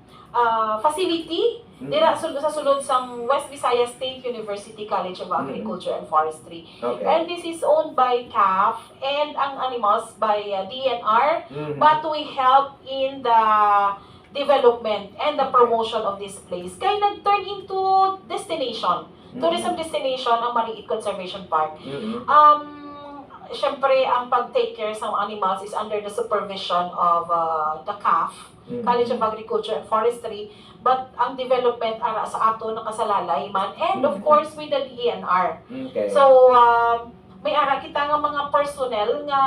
facility dira sa sulod sang West Visayas State University College of Agriculture and Forestry. Okay. And this is owned by CAF and ang animals by DNR. But we help in the development and the promotion of this place. Kaya nag-turn into destination, tourism destination ang Mariit Conservation Park. Siyempre, ang pag-take care sa animals is under the supervision of the CAF, College of Agriculture and Forestry, but ang development ara sa ato nakasalalay man, and of course with the DNR. Okay. So, may ara kita nga mga personnel nga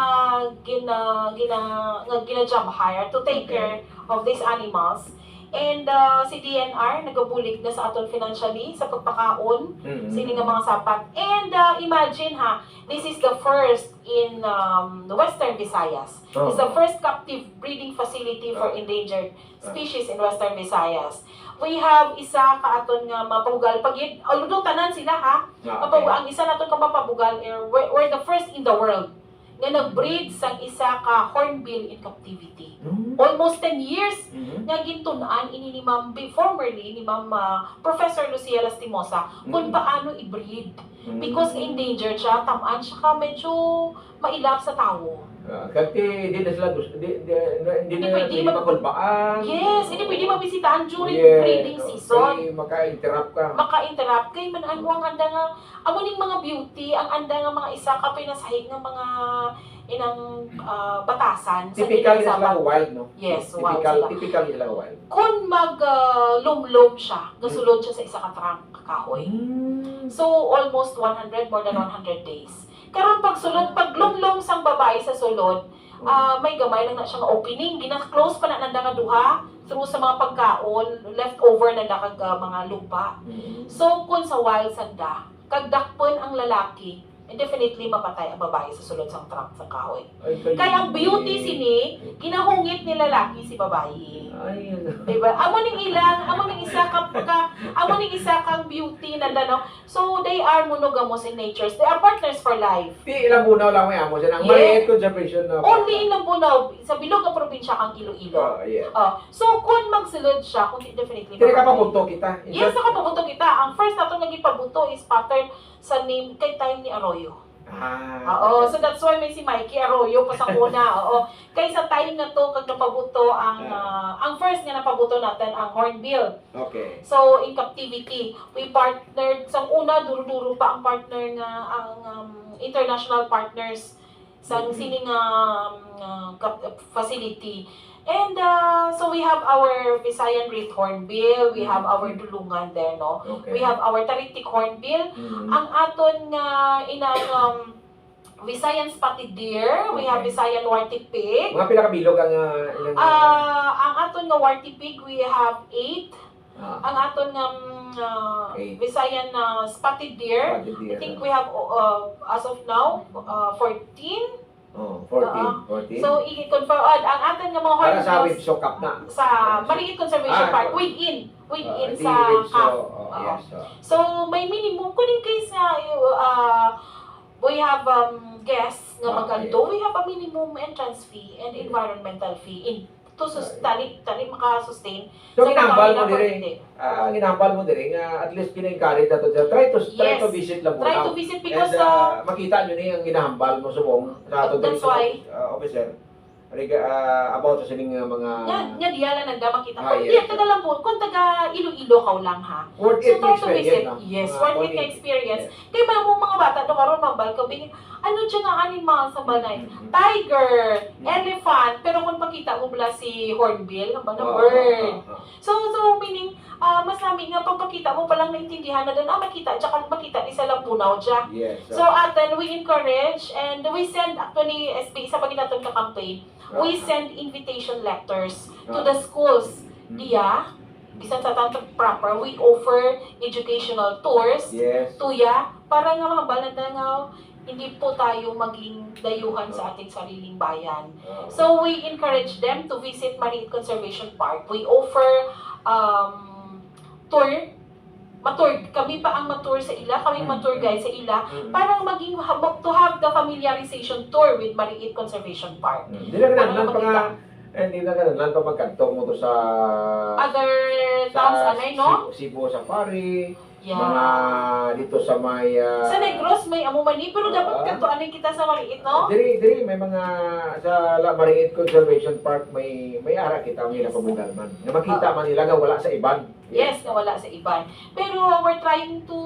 gina-job hire to take care of these animals. And si DNR nagabulig na sa aton financially sa pagpakaon sini nga mga sapat. And imagine this is the first in the Western Visayas. It's the first captive breeding facility for endangered species in Western Visayas. We have isa ka aton nga mapabugal pagid. Although tanan sila ang isa naton ka mapabugal we're the first in the world nga nag-breed sang isa ka hornbill in captivity. Almost 10 years nga gintunan ini ni Ma'am formerly ni Ma'am Professor Lucia Lastimosa kung paano i-breed. Because endangered siya, tamaan siya ka medyo mailap sa tao. Kasi hindi na sila hindi na pwede pwede makulbaan. Yes, hindi pwede mabisitahan during Yes. breeding season. Kaya maka-interrupt ka. Maka-interrupt kay man ang anda nga amo ning mga beauty ang anda nga mga isa ka pinasahig nga mga inang batasan sa Typical dili na sa sila wild, no? Yes, wild sila. Typical na sila wild. Kung mag lumlom siya, gasulod siya sa isa ka trunk kahoy. So almost 100 more than 100 days. Karon pag sulod pag lumlom sang babae sa sulod, may gamay lang na siya nga opening, gina-close pa na nanda nga duha through sa mga pagkaon, leftover na kag mga lupa. So kung sa wild sanda, kag dakpon ang lalaki, definitely mapatay ang babae sa sulod sang trunk sa kahoy. Kaya ang beauty sini, ginahungit ni lalaki si babae. Ay, Diba? Amo ning isa kang beauty na dano. So they are monogamous in nature. They are partners for life. Di ilang bunaw lang may amo siya. Ang Yes. maliit conservation na. Only in Lambunaw, sa bilog nga probinsya kang Iloilo. Yeah. So kung magsulod siya, kung definitely Hindi ka mapatay. papunto kita. Yes, nakapabuto kita. Ang first nato nga gipabuto is pattern sa name kay time ni Arroyo. Oo, so that's why may si Mikey Arroyo pa sa kuna. Oo. Kay sa time na to kag napabuto ang first nga napabuto natin ang hornbill. Okay. So in captivity, we partnered sa una duro-duro pa ang partner nga ang international partners sa sining facility. And so we have our Visayan Wreath Hornbill, we have our Dulungan there, no? Okay. We have our Taritik Hornbill, ang aton nga inang Visayan Spotted Deer, we have Okay. Visayan Warty Pig. Mga pinakabilog ang ilang Ang aton nga Warty Pig, we have 8. Ang aton nga Eight. Visayan Spotted Deer, I think we have as of now 14. 14. So i-confirm ang aton nga mga Para sa hornbills Windsor Cup na. sa Maliit Conservation Park within sa CAF. Yes. So may minimum kuning case nga we have guests nga maganto, we have a minimum entrance fee and environmental fee in to tali maka-sustain. So sa ginambal mo pamilya dire. hindi. Ginambal mo dire nga at least kina-encourage na to. Try to Yes. visit lang Try muna. to visit because And makita nyo ni ang ginahambal mo subong sa ato That's diri why. officer. About sa sining mga nya diala nagda makita Ah, kung yes. di taga Lambon, kung taga Iloilo ka lang ha. worth So it try to experience visit. na. Yes, Mga worth it worth ka it. experience. Yes. Kaya ba mo mga bata do karon mambal ka bing ano dyan nga animal sa balay? Mhm. Tiger, Mhm. elephant, pero kung pakita mo bala si hornbill, ang mga Ah, bird. ah, ah. So meaning mas namin nga pagpakita mo palang naintindihan na doon makita tsaka makita di sa Lambunaw dyan. Yes. So then we encourage and we send actually SB sa paginaton ka campaign, we send invitation letters to the schools. Diya, bisan sa tanto proper, we offer educational tours Yes. tuya para nga mabalan na nga hindi po tayo maging dayuhan sa ating sariling bayan. So we encourage them to visit Maliit Conservation Park. We offer tour, kami pa ang matur sa ila, kami matur guide sa ila, para maging to have the familiarization tour with Maliit Conservation Park. Hindi na ganun Ano pa nga. Hindi na ganun lang pa magkantong mo to sa Other towns, anay, no? Cebu Safari, Yeah. mga dito sa may Sa Negros may amumani, pero dapat kantuanin kita sa Maliit, no? diri may mga sa Maliit Conservation Park may ara kita may napabugal man. Nga makita man nila nga wala sa iban. Yes, nawala sa iban. Pero we're trying to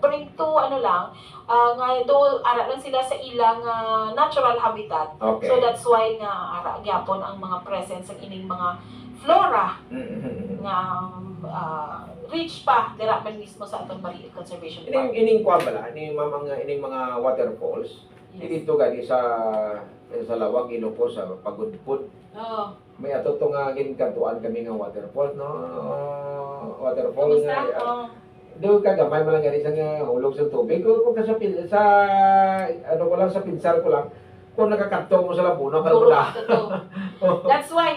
bring to ano lang, nga do ara lang sila sa ilang natural habitat. Okay. So that's why nga ara gyapon ang mga presence ng ining mga flora nga rich pa dira man mismo sa atong Maliit Conservation Park. Ining kwa bala, ining mga waterfalls. Yes. Dito gani sa Lawag Ilocos sa Pagudpud. Oh, May ato to nga ginkantuan kami nga waterfall no. Waterfall kumusta? nga Oh. do kagamay man lang gani sa nga hulog sa tubig kung sa ano ko lang sa pinsar ko lang kung nakakantong mo sa Labuno ka Duro wala. ka to. That's why,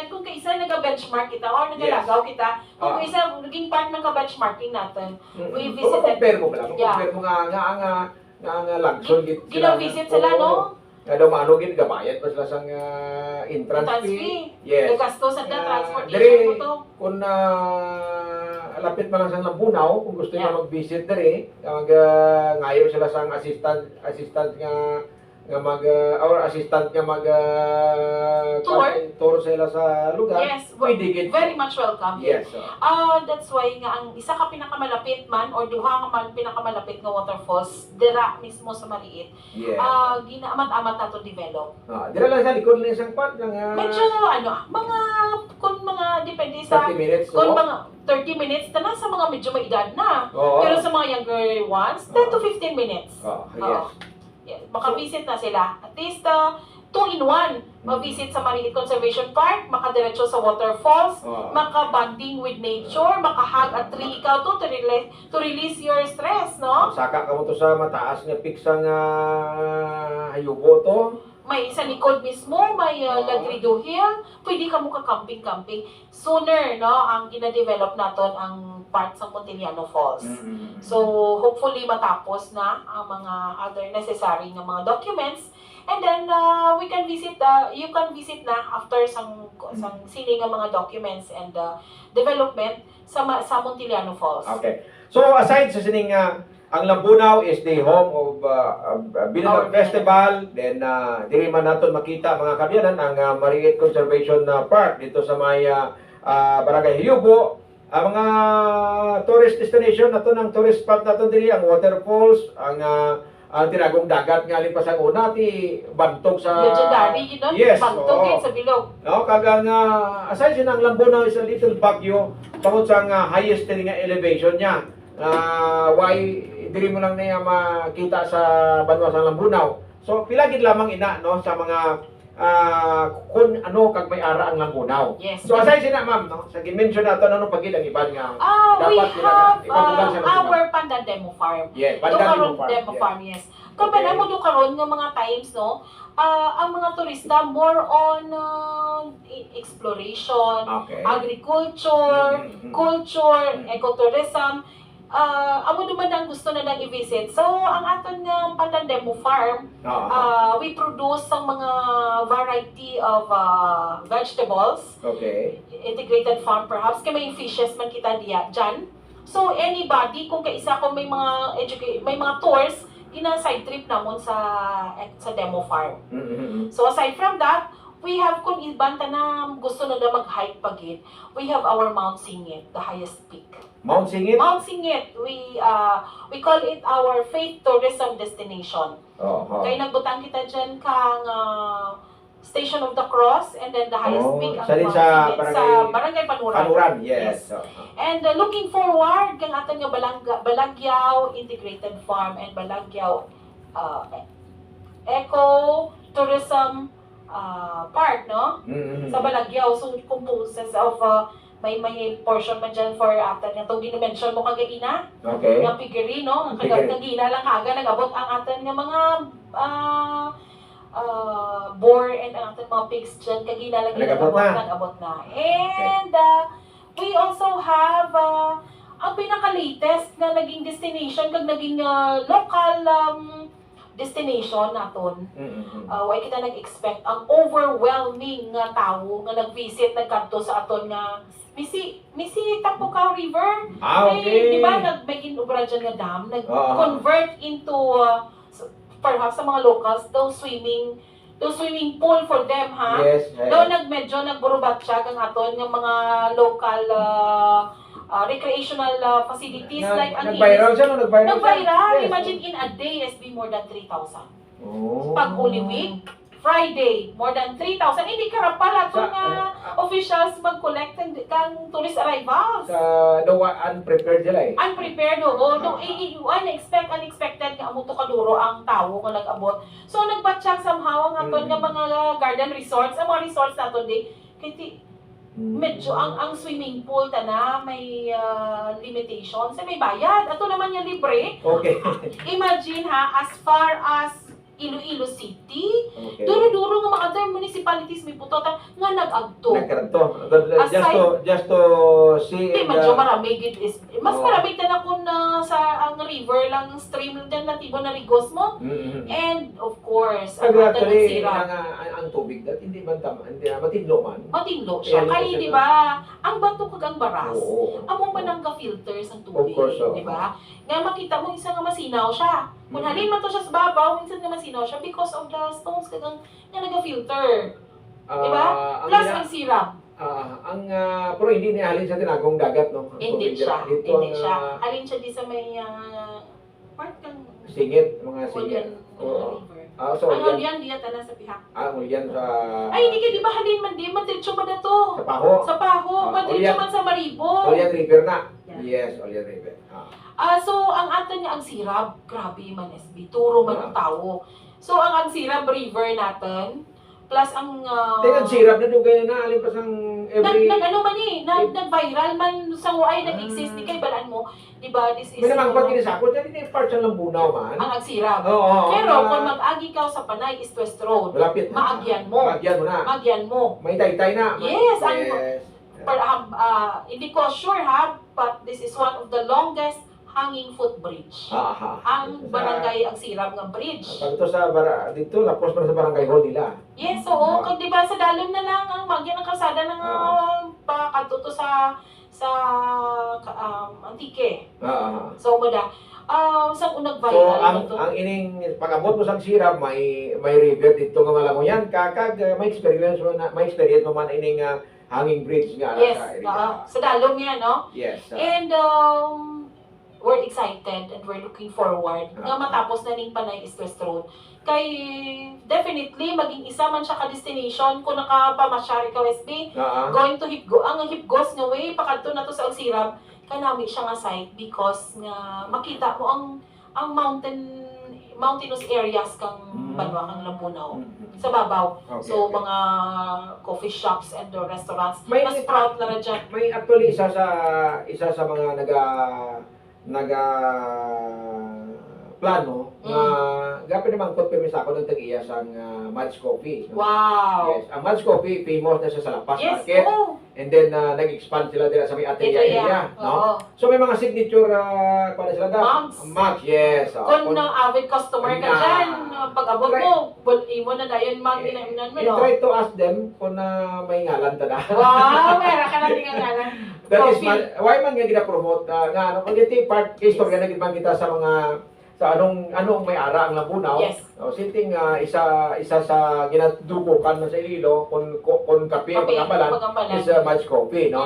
kung kaisa nag-benchmark kita or nagalagaw kita, kung kaisa naging part ng ka-benchmarking natin, we visited. Compare mo pala, Yeah. compare mo nga lagson git Gina-visit sila, no? Nga daw maano gid gabayad pa sila sang entrance fee. Yes. Nagasto sa transportation Diri, mo to. kung lapit man lang sa Lambunaw, kung gusto niya Yeah. mag-visit diri, ngayo sila sang assistant nga nga mag or assistant nga mag Tour? tour sila sa lugar. Yes, Pwede gid. very much welcome. Yes. That's why nga ang isa ka pinakamalapit man or duha ka man pinakamalapit nga waterfalls dira mismo sa maliit. Yeah. Ginaamat-amat nato develop. Dira lang sa likod ng isang part ng Medyo mga kung mga depende sa 30 minutes. kung no? mga 30 minutes na sa mga medyo may edad na. Oo. Pero sa mga younger ones, 10 to 15 minutes. Yes. Yeah, maka-visit na sila. At least 2-in-1. Ma-visit sa Maliit Conservation Park, makadiretso sa waterfalls, maka-bonding with nature, maka-hug a tree ikaw to release your stress, no? Saka ka mo to sa mataas nga piksang hayubo to. May sa likod mismo, may Ladrido Hill, pwede ka mo ka-camping-camping. Sooner, no, ang gina-develop naton ang part sa Montiliano Falls. So, hopefully matapos na ang mga other necessary ng mga documents. And then, we can visit, you can visit na after sang sining ng mga documents and development sa Montiliano Falls. Okay. So, aside sa sining ang Lambunaw is the home of Binanag Festival. Then, diri man natin makita mga kabyanan ang Maliit Conservation Park dito sa may Barangay Hiyubo. Ang mga tourist destination nato ng tourist spot nato diri ang waterfalls, ang tinagong dagat nga lipas ang una ti bantog sa Legendary, you know? Yes, Bantog oo. yun sa bilog. No, kagang aside sinang Lambunaw is a little bagyo tungod sa highest nga elevation niya. Why diri mo lang niya makita sa banwa sa Lambunaw. So pila gid lamang ina no sa mga kung ano kag may ara ang Lambunaw. Yes. So aside sina ma'am no, sa gi-mention nato ano pagid ang iban nga We dapat have ipatugan sa Lambunaw. our Pandan Demo Farm. Yeah, Doon Pandan karon Farm. Demo Yeah. Farm, yes. Kapag mo doon karon nga mga times, no, ang mga turista more on exploration, Okay. agriculture, Mhm. culture, ecotourism. Amo naman ang gusto na nang i-visit. So, ang aton nga Pandan Demo Farm, we produce ang mga variety of vegetables, Okay. integrated farm perhaps, kaya may fishes man kita dyan. So, anybody, kung kaisa ko may mga may mga tours, gina-side trip namon sa demo farm. Mhm. So, aside from that, we have kung ibanta na gusto na mag-hike pagit, we have our Mount Singit, the highest peak. Mount Singit. Mount Singit, we call it our faith tourism destination. Kaya nagbutang kita dyan kang Station of the Cross and then the highest peak ang sa Mount sa Singit sa Barangay Panuran. Panuran, yes. And looking forward kang aton nga Balagyaw Integrated Farm and Balagyaw Eco Tourism Park, no? Mhm. Sa Balagyaw, so composed of may portion man dyan for aton nga itong ginimension mo kagaina Okay. nga piggery, no? Ang Piggery. kagina lang kaga nag-abot ang aton nga mga boar and ang aton mga pigs dyan kagina lang Nag-abot na. nag-abot na. And we also have ang pinaka-latest na naging destination kag naging local destination naton. Why kita nag-expect ang overwhelming nga tawo nga nag-visit nagkadto sa aton nga Misi Tapukaw River. Okay. Di ba nag-begin obra dyan nga dam, nag-convert into perhaps sa mga locals daw swimming pool for them, ha? Yes. Daw medyo nagburubat siya kang aton nga mga local recreational facilities like ang Nag-viral siya, no? Nag-viral. Nag-viral. Yes. Imagine in a day, SB more than 3,000. Oh. Pag Holy Week, Friday, more than 3,000. Hindi ka pala kung officials mag-collect kang tourist arrivals. Sa unprepared sila eh. Unprepared, oo. Unexpected nga amuto kaduro ang tawo nga nag-abot. So, nagbatsak somehow ang aton nga mga garden resorts. Ang mga resorts naton di, kaya medyo ang swimming pool na may limitations. May bayad. Ato naman yung libre. Okay. Imagine ha, as far as Iloilo City, Okay. duro-duro nga mga other municipalities may putotan nga nag-agto. Nagkaranto. Just to see. Di medyo marami gid is mas Oo. marami ta kun sa ang river lang stream din na tibo na rigos mo. And of course, ang Actually, sira. ang tubig dat hindi man tama, hindi matinlo man. Matinlo siya. Kaya Kaya kasi di ba, ang bato kag ang baras. Oo. Amo man ang ka-filter sa Of tubig, course, oo. di ba? Nga makita mo isa nga masinaw siya. Kung halin man to siya sa babaw, minsan nga masinaw siya because of the stones kag ang nga naga-filter. Diba? Plus ang syrup. Pero hindi niya halin sa tinagong dagat, no? Hindi siya. Dito Hindi ang siya. Halin siya di sa may part kang singit, mga singit. Ulyan Oo. River. So, Ang yan. Ulyan diya tanan sa pihak. Ulyan sa... Ay, hindi ka di ba halin man di madritso man na to. Sa Paho. Sa Paho, madritso Ulyan. man sa Maribo. Ulyan River na. Yeah. Yes, Ulyan River. So ang atin niya ang sirab, grabe man SB, turo man ang tao. So ang sirab river natin, plus ang Tingnan, sirap na dugay na, alin pa sang every... nag-ano man nag-viral man sa huay, nag-exist, di kay balaan mo, di ba, this is... May namangpat kini sa ako, dyan hindi part sa Lambunaw man. Ang agsirab. Oo. Pero kung mag-agi ka sa Panay East West Road, Malapit na. maagyan mo. Maagyan mo na. Maagyan mo. May taytay na. Yes, Yes. Hindi ko sure ha, but this is one of the longest hanging footbridge. Ang barangay ang sirab ng bridge. Pag ito sa dito, lapos pa sa barangay hall nila. Yes, oo. Kung di ba sa dalom na lang ang magyan ng kalsada ng pakatuto sa Antique. So mada. Sa unang So, viral ang ining pag-abot mo sa sirap, may river dito nga malangoyan. Kakag may experience mo man ining hanging bridge nga Yes, sa area. sa dalom yan, no? Yes. And we're excited and we're looking forward nga matapos na ning Panay East West Road. Kay definitely maging isa man siya ka destination kung nakapamasyari ka SB, going to ang Hipgos nga way pakadto na to sa Alsirab, kanami siya nga site because nga makita mo ang mountainous areas kang Banwa kang Lambunaw sa babaw. So mga coffee shops and the restaurants mas proud na ra dyan. May actually isa sa mga plano nga gapin naman kot permis ako ng tag-iya sang Mads Coffee. Wow. Yes, ang Mads Coffee famous na sa Lapas Yes, Market. oh. And then nag-expand sila dira sa may Ateria area, no? So may mga signature para sila mugs, yes. Kung avid customer ka dyan, pag-abot mo, imo na dayon mag inainan mo, no? Try to ask them kung may ngalan ta na. Wow, meron ka na din ang ngalan. That is why man nga gina-promote nga ano pag iti part case nga nagibang kita sa mga sa anong may ara ang Lambunaw. Yes. Sinting isa sa ginadugukan man sa Iloilo kon kape pagamalan is Mads Coffee, no?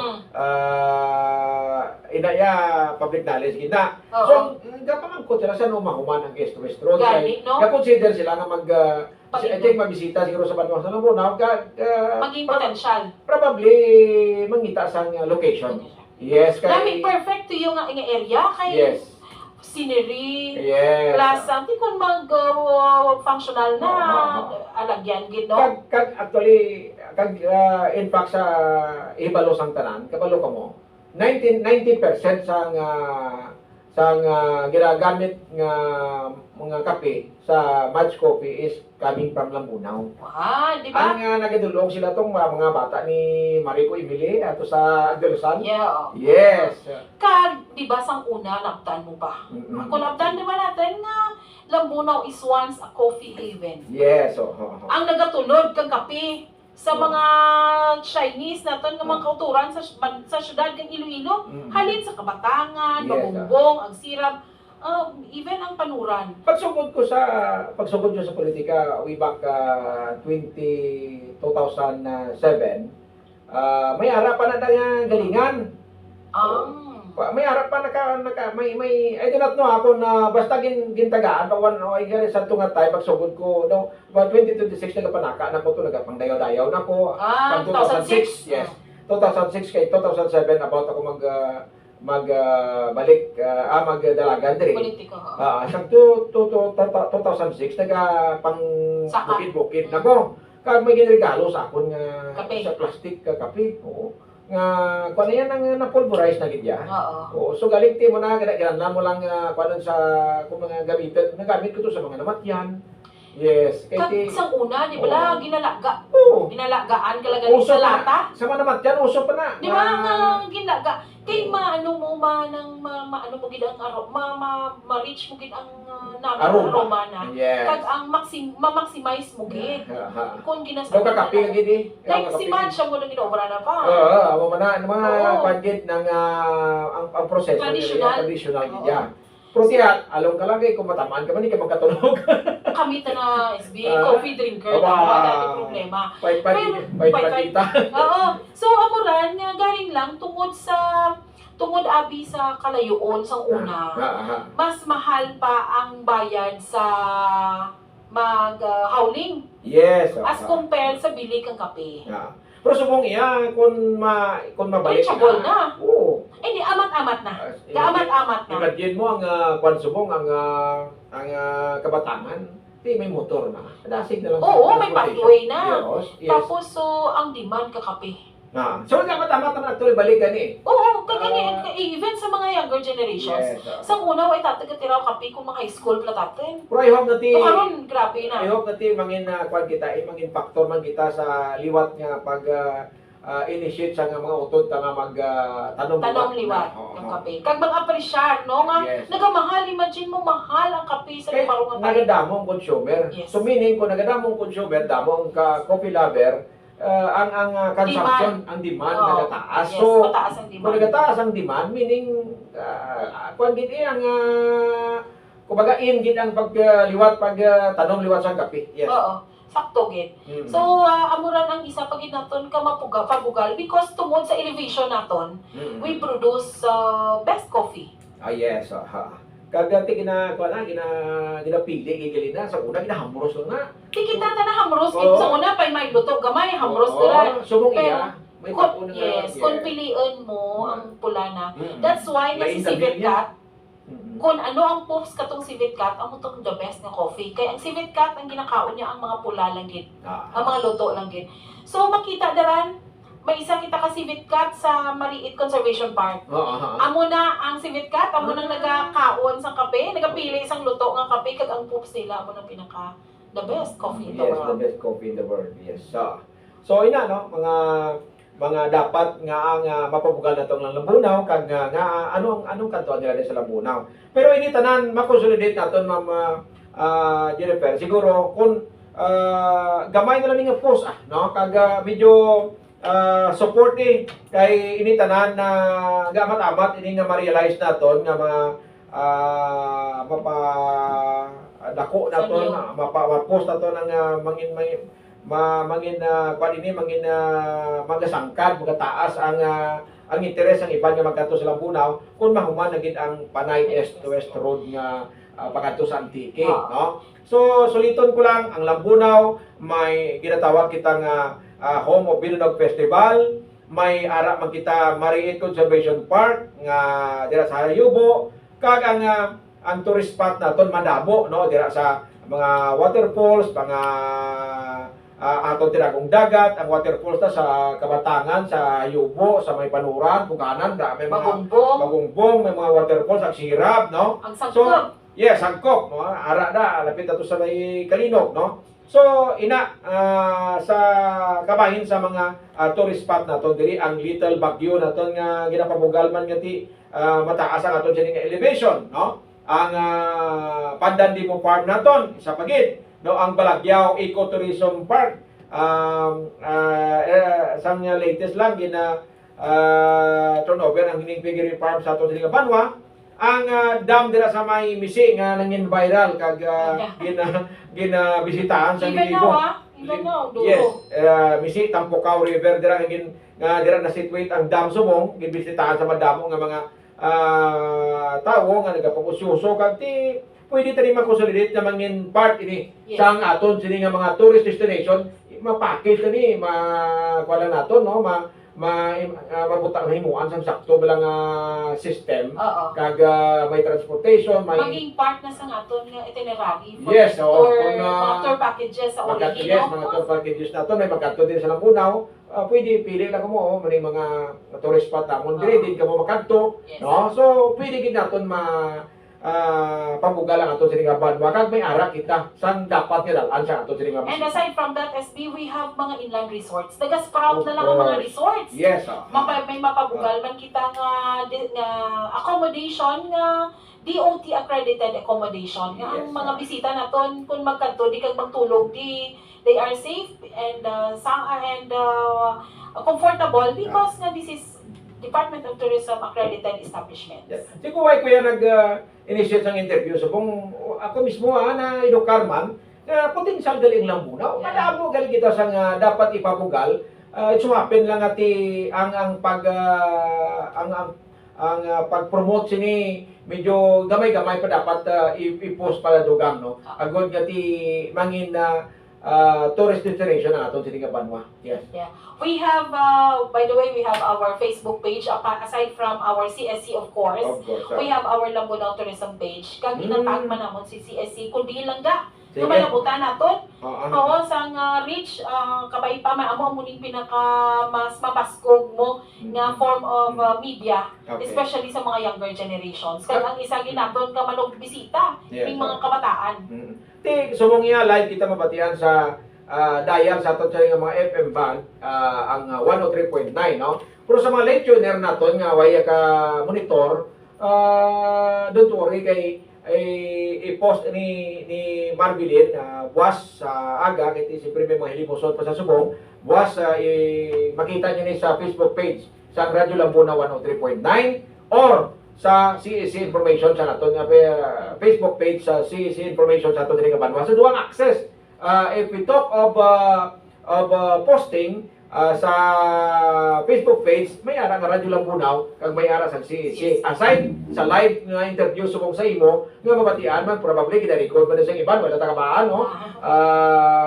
Inaya public knowledge kita. So gapamangkot sila sa mahuman ang guest restaurant. Ga-consider sila nga I think mabisita siguro sa Banwa sa Lambunaw maging potential. Probably mangita sang location. Yes, kay perfect to yung area kay yes. Scenery, yes. Plus, kung mag-functional na, alagyan, no? Actually, in fact, sa ibalo sang tanan, kabalo ka mo, 90% sang ginagamit nga mga kape sa Mads Coffee is coming from Lambunaw. Di ba? Ang nagadulong sila tong mga bata ni Marico Emily ato sa Adolescent. Yeah. Yes. Di ba sang una, naptan mo pa? Kung naptan naman natin nga, Lambunaw is once a coffee haven. Yes. Ang nagatulod kang kape sa mga Chinese natin nga mga kauturan sa syudad ng Iloilo, halin sa Kabatangan, Mabumbong, ang Sirab, even ang Panuran. Pagsugod ko sa politika way back 2007, may harapan na nga galingan. May harapan may I do not know ako na basta gintagaan pawan o ay sa tunga tay pagsugod ko no 2026 nagapanaka na ko to nagapangdayaw-dayaw na ko 2006 yes 2006 kay 2007 about ako magbalik magdalagan diri Politiko. Sa 2006 pang bukid-bukid nako kag may ginregalo sa akon nga sa plastic kape oo nga kuno yan ang na-pulverize na gidya. Oo. So galigti mo na ganaan mo lang kuno sa kung mga gamitin. Nagamit ko to sa mga namatyan. Yes. Kay isang una, di ba ginalaga? Oo. Ginalagaan kalaga sa lata. Sa mga namatyan uso pa na. Di ba nga ginaga? Kay maano mo maano mo gid ang ma-reach mo gid ang Aroma. aroma na. Yes. Kag ang ma-maximize mo gid. Kung Daw ginasabi ka kape lagi di. like si Mancha mo na ginobra na pa. Amo man na mga Oo. pagit ng ang proseso Traditional. traditional Oo. niya. Pero siya, along ka lang kung matamaan ka man, hindi ka magkatunog. Kami ta na SB Ah. coffee drinker Aba. na dati problema. Pait Pait- kita. Oo. So amuran nga galing lang tungod abi sa kalayoon sang una. Mas mahal pa ang bayad sa howling Yes. as compared sa bili kang kape. Pero subong iya kung mabalik Reachable na. Oo. Hindi, amat-amat na. Kaamat-amat na. Imagine mo ang kwan subong ang kabatangan. Di may motor na. Dasig na lang. Oo, sa may transportation. pathway na. Yes. Tapos, so, ang demand ka kape. So, kamat-amat naman actually balikan eh. Oo, even sa mga younger generations. Yes. Sa una, ay tatagatiraw kape kung mga high school platatin. Pero I hope na ti So, karon grabe I na. hope na ti mangin kwan kita, mangin factor man kita sa liwat nga pag initiate sa nga mga utod nga mag Tanong liwat ng kape. Kag mag-apresyar, no? Nga, Yes. nagamahal, imagine mo, mahal ang kape sa Kaya lugar ng kape. nagadamo ang consumer. Yes. So meaning kung nagadamo ang consumer, damo ang coffee lover, ang consumption, ang demand Oo. nagataas. Yes, So mataas ang kung demand. nagataas ang demand, meaning kung gid ang kumbaga in gid ang pagliwat pag tanong liwat sa kape. Yes. Oo, sakto gid. Mm. So, amuran ang isa pagid naton ka pabugal because tungod sa elevation naton, Mm. we produce best coffee. Yes. Kagati ginapili gigali na sa una ginahamros lang na. Di kita ta na hamros Oo. sa una pay may luto gamay hamros Oo, dira. subong Pero, iya. May tapo na Yes, kung piliin mo ang pula na. Mm. That's why na May si Civet interview Cat, Mm. kung ano ang puffs katong Civet Cat, ang mutong the best na coffee. Kaya ang Civet Cat, ang ginakaon niya ang mga pula lang gid, ang mga luto lang gid. So makita daran, may isa kita ka Civet Cat sa Mariit Conservation Park. Amo na ang Civet Cat, amo nang nagakaon sa kape, nagapili isang luto nga kape, kag ang puffs nila, amo nang pinaka the best coffee in the Yes, the world. best coffee in the world. Yes. So ina no, mga dapat nga ang mapabugal na tong Lambunaw kag nga anong kanto nila sa Lambunaw. Pero ini tanan makonsolidate naton Ma'am Jennifer. Siguro kung gamay na lang nga post no kag medyo support kay ini tanan na gamat-amat ini nga ma-realize naton nga mapa dako naton mapa-post naton ang mangin mga sangkad, mga taas ang interes ang iban nga magkanto sa Lambunaw kung mahuman na gid ang Panay East to West Road nga pagkanto sa Antique, no? So suliton ko lang ang Lambunaw may ginatawag kita nga Home of Binunog Festival, may ara man kita Mariit Conservation Park nga dira sa Hayubo, kag ang tourist spot naton Madabo, no, dira sa mga waterfalls, mga atong tinagong dagat, ang waterfalls na sa Kabatangan, sa Yubo, sa may Panuran, Buganan, may mga Magungbong, may mga waterfalls, ang Sirab, no? Ang So, sangkot. yes, Sangkop, no? Ara na, lapit na to sa may Kalinog, no? So, sa kabahin sa mga tourist spot naton diri ang Little Baguio naton nga ginapabugal man nga ti mataas ang aton nga elevation, no? Ang Pandandibo Farm naton, isa pagid, no, ang Balagyaw Ecotourism Park sa latest lang turnover ang Hining Piggery Farm sa aton nga Banwa, ang dam dira sa may Misi nga nangin viral kag ginabisitahan sa Even Libo. now, even now, dulo. Yes, Misi Tampukaw River dira nga dira na situate ang dam subong gibisitahan sa madamo nga mga tawo nga nagapag-usyoso kag ti pwede tani makonsolidate na mangin part ini sa aton sini nga mga tourist destination ma-package tani kuala naton no mabutang himuan sang sakto bilang system Oo. kag may transportation may Maging part na sa aton nga itinerary for Yes, oo. Kung, mga tour packages sa yes, Orihino. mga tour packages naton may magkanto din sa Lambunaw. Pwede pili lang mo may mga tourist spot namon dire din kamo makanto, Yes. no? So pwede gid naton pabugal ang ato sining banwa kag may ara kita sang dapat nga dalan sa ato sining And aside from that, SB, we have mga inland resorts. Nag-sprout na lang ang mga resorts. Yes. May mapabugal man kita nga accommodation nga DOT accredited accommodation nga ang Yes, mga bisita naton kung magkanto di kag magtulog they are safe and comfortable because nga this is Department of Tourism accredited establishment. Yes. Si Kuway kuya nag-initiate ng interview so kung ako mismo na edukar man potential galing Lambunaw. Yeah. Madamo galing kita sang dapat ipabugal. It so happen lang ati ang pag-promote sini medyo gamay-gamay pa dapat i-post para dugang no. Agod gati mangin na tourist destination ang aton sining banwa. Yes. Yeah. We have, by the way, we have our Facebook page, aside from our CSC, of course. Of course. We have our Lambunaw Tourism page. Kag inatag man namon si CSC, kundi lang ga. Sige. Kamalabutan naton. Oo. Oo, sang reach, kabay pa, maamo mo ning pinaka mas mapaskog mo nga form of media, Okay. especially sa mga younger generations. Kag ang isa ginaton ka manog bisita, Yes, ning mga kabataan. Ti sumong iya live kita mabatian sa dial sa aton sa mga FM band ang 103.9 no. Pero sa mga late tuner naton nga way ka monitor don't worry kay i-post ni Marbilin buwas sa aga kay siyempre may mga hilimosod pa sa subong buwas makita niyo ni sa Facebook page sa Radyo Lambunaw 103.9 or sa CEC information sa naton nga Facebook page sa CEC information sa aton diri nga banwa. So duang access. If we talk of posting sa Facebook page, may ara nga Radyo Lambunaw kag may ara sa CEC. Aside sa live nga interview subong sa imo nga mabatian man probably gina-record man sa iban wala ta kabaan no.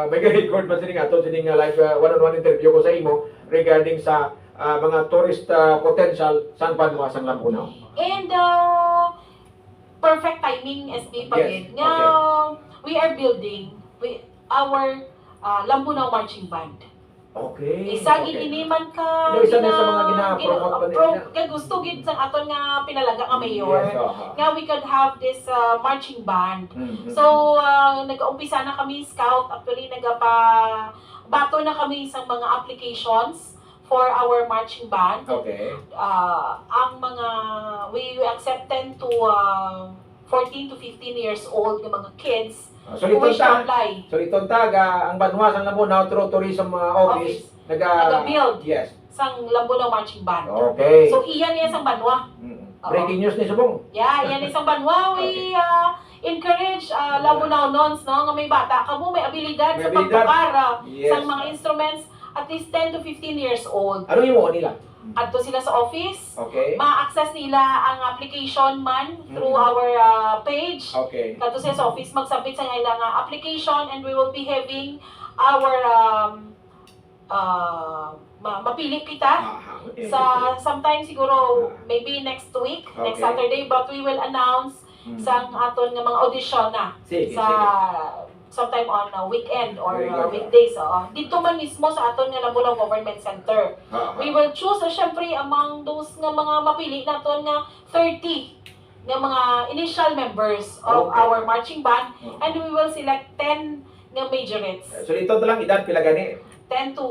May record man sining aton sining live one-on-one interview ko sa imo regarding sa mga tourist potential sa banwa sang Lambunaw. And perfect timing SB Yes, pagid nga we are building our Lambunaw marching band. Okay. Isa gid ini man ka Isa na sa mga gina-promote pa nila. kag gusto gid sang aton nga pinalaga nga mayor. Yes, Nga we could have this marching band. Mhm. So nag-umpisa na kami scout, actually bato na kami sa mga applications for our marching band. Okay. Ang mga we accepted to 14 to 15 years old ng mga kids So who wish to liton apply. ang banwa sang Lambunaw through tourism office Nag-build. yes. Sang Lambunaw marching band. Okay. So iyan niya sang banwa. Breaking news ni subong. Yeah, iyan isang banwa. We encourage Lambunaw nons no nga may bata kamo may abilidad May sa abilidad. pagpapara Yes. sa mga instruments at least 10 to 15 years old. Ano imo nila? Adto sila sa office. Okay. Ma-access nila ang application man through our page. Okay. Kadto sila sa office mag-submit sa ilang application and we will be having our mapili kita sa sometime siguro maybe next week, next Okay. Saturday, but we will announce sa aton nga mga audition na Sige, sa sige. sometime on weekend or Very good. weekdays. Dito man mismo sa aton nga Lambunaw Government Center. Ah, We will choose, syempre, among those nga mga mapili naton nga 30 nga mga initial members of Okay. our marching band and we will select 10 nga majorettes. So dito na lang edad pila gani? 10 to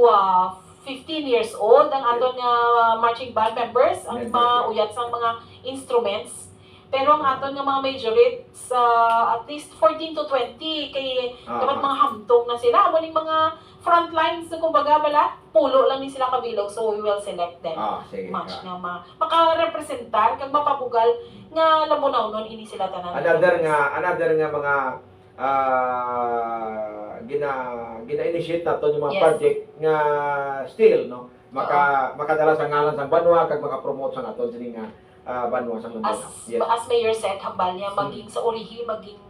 15 years old ang aton nga marching band members, ang mauyat sa mga instruments. Pero ang aton nga mga majorettes at least 14 to 20 kay dapat mga hamtong na sila. Amo ning mga front lines na kumbaga bala, pulo lang ni sila kabilog, so we will select them. Sige. Match nga makarepresentar kag mapabugal nga Lambunaw nun ini sila tanan. Another nga mga gina-initiate nato yung mga Yes. project nga still no makadala sa ngalan sa banwa kag maka-promote sa naton sini nga banwa sa Lambunaw. Yes. As Mayor said, hambal niya maging sa orihi, maging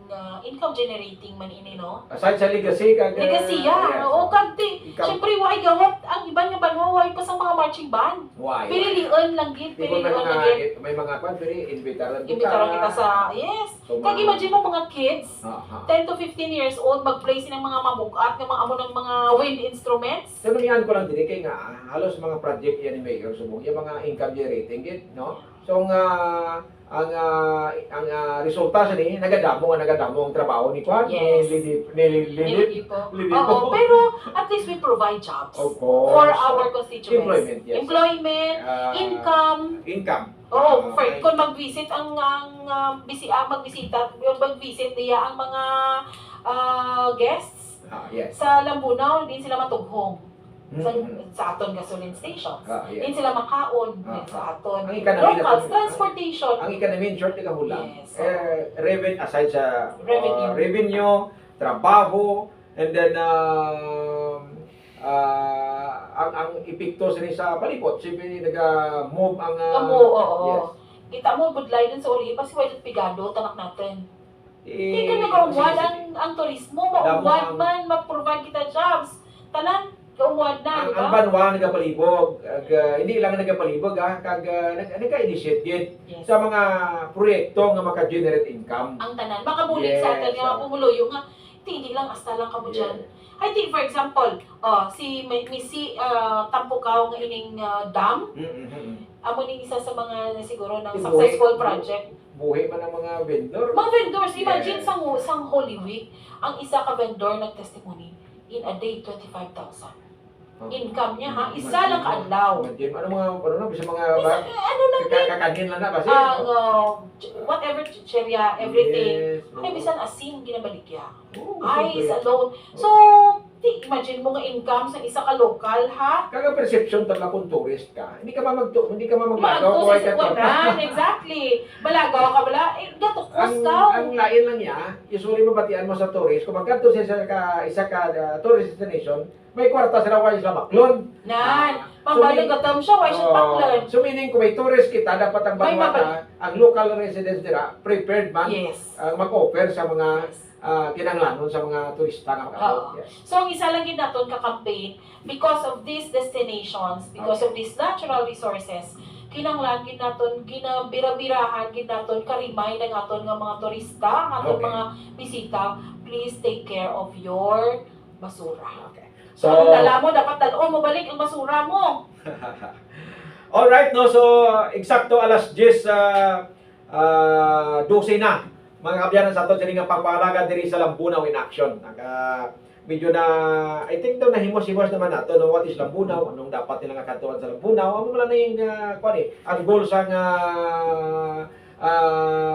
income generating man ini, no? Aside sa legacy kag Legacy, yes. oo, kagti. Ikaw- Siyempre, why gawat ang iba niya banwa, why pa sa mga marching band? Why? Pirilion lang gid, May pirilion lang gid. mga pwede invitaran Imbitaran kita sa, yes. So, Kag imagine mo mga kids, Aha. 10 to 15 years old, mag-play silang mga mabukat, ng mga amo ng mga wind instruments. Sa manihan ko lang din kay nga halos mga project yan ni Mayor subong yung mga income generating gid no. So nga resulta sa ni nagadamo ang trabaho ni Kwan Yes. ni Hindi po. Lili Oo, po. pero at least we provide jobs Of course. for our constituents. Employment, yes. Employment, income. Oo, Kung mag-visit mag-visit niya ang mga guests yes. sa Lambunaw, din sila matughong Mm-hmm. sa aton gasoline stations. Yes. Din sila makaon sa aton Ang economy locals, natin- transportation. Ang economy in short ka hula. Yes. Revenue aside sa Revenue. trabaho, and then ang epekto sa palibot, siyempre naga-move ang Oo. Kita mo, budlay din sa uli, kasi wala pigado, tanak natin. Hindi ka nag-umwad ang turismo, maumwad man, mag-provide kita jobs. Tanan, kaumwad na, di ang ba? banwa nagapalibog, hindi lang nagapalibog nagka-initiate din Yes. sa mga proyekto nga maka-generate income. Ang tanan, makabulig sa atin Yes, nga pumuluyo nga, hindi lang, hasta lang kamo dyan. I think, for example, si Missy Tampukaw nga ining dam, amo ning isa sa mga siguro ng successful project. Buhay man ang mga vendor. Mga vendors, imagine Yes. sang Holy Week, ang isa ka vendor nag-testimony, in a day, 25,000. Income niya ha, isa lang kaadlaw. Imagine, bisa mga Ano lang din, kakanin lang na kasi. whatever, chicheria, everything. Yes. Ay, bisan asin, ginabaligya. Oo, Ice siyempre. alone. So, imagine mo nga income sa isa ka local, ha? Kaga perception talaga kung tourist ka. Hindi ka maglagaw Maagto kung sa sikwaran, exactly. Balagaw ka bala, gatukos ka. ang lain lang niya, usually mabatian mo sa tourist, kung magkanto sa isa ka tourist destination, may kwarta sila wala sila baklon. Nan, pambaligatam siya, why siya paklan? So meaning kung may tourist kita, dapat ang May banwata, ang local residents dira, prepared man Yes. mag-offer sa mga Yes. kinanglanon sa mga turista nga Oo. makabot. Yes. So, ang isa lang gid naton ka-campaign, because of these destinations, because of these natural resources, kinanglan gid naton ginabira-birahan gid naton karimay ng aton nga mga turista, ang aton Okay. mga bisita, please take care of your basura. Okay. So, ang dala mo, dapat dalon mo balik ang basura mo. Alright, no, so eksakto alas 10 12 na. Mga kabyanan sa aton sa nga pagpaalaga diri sa Lambunaw in action. Medyo na I think daw nahimos-himos naman nato no, what is Lambunaw, anong dapat nilang katuan sa Lambunaw. Amo man na yung ang goal sa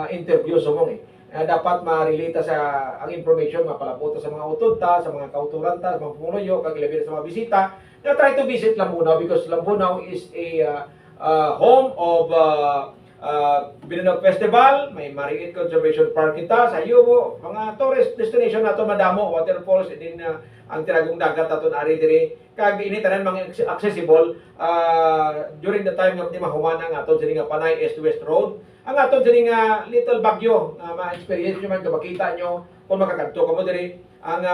interview sumong dapat ma-relate sa ang information mapalaputa sa mga utonta, sa mga kauturanta, sa mga pumuloyo, kag ilabi sa mga bisita. Na try to visit Lambunaw because Lambunaw is a home of Binanog Festival, may Mariit Conservation Park kita sa Yubo, mga tourist destination nato madamo, waterfalls din ang tiragong dagat aton ari diri kag ini tanan mga accessible during the time nga di mahuman ang aton sini nga Panay East West Road. Ang aton sini nga Little Baguio ma-experience nyo man makita nyo kung makakadto kamo diri ang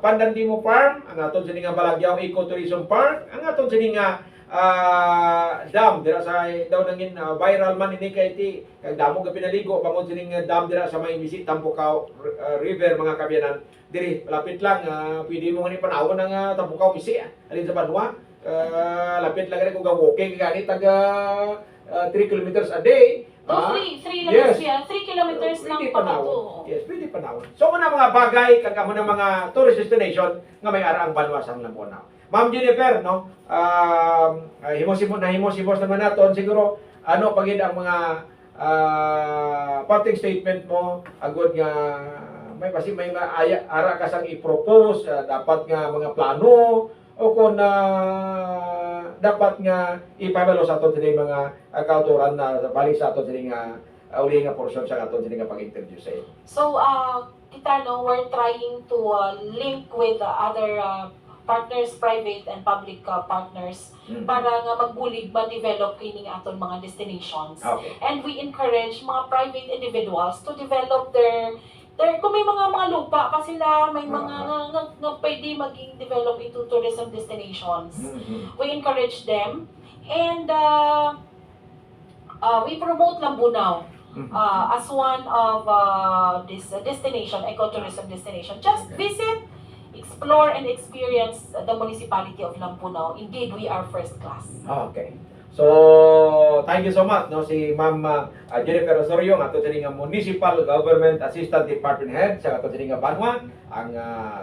Pandandimo Farm, ang aton sini nga Balagyao Ecotourism Park, ang aton sini nga dam dira sa daw nangin viral man ini kay ti kag damo ga pinaligo bangod sining dam dira sa may Misi Tampukaw River mga kabyanan diri lapit lang pwede mo ni panawon ang Tampukaw Misi alin sa Banwa lapit lang rin kung ga walking gani taga 3 kilometers a day. 3 yes. 3 kilometers lang Pwede papato. panawon. Yes, pwede panawon. So muna mga bagay kag amo na mga tourist destination nga may ara ang Banwa sa Lambunaw. Ma'am Jennifer, no? Himos-himos naman naton siguro ano pagid ang mga parting statement mo agud nga may ara ka sang i-propose dapat nga mga plano o kung dapat nga ipabalo sa aton sini mga kauturan na bali sa aton sini nga uli nga portion sa aton sini nga pag-interview sa iyo. So, kita no, we're trying to link with other partners, private and public partners para nga magbulig ma-develop kining aton mga destinations. Okay. And we encourage mga private individuals to develop their kung may mga lupa pa sila, may mga nga pwede maging develop into tourism destinations. We encourage them and we promote Lambunaw as one of this destination, ecotourism destination. Just visit, explore and experience the municipality of Lambunaw. Indeed, we are first class. Okay. So, thank you so much no si Ma'am Jennifer Osorio ang ato sining Municipal Government Assistant Department Head sa ato sining Banwa ang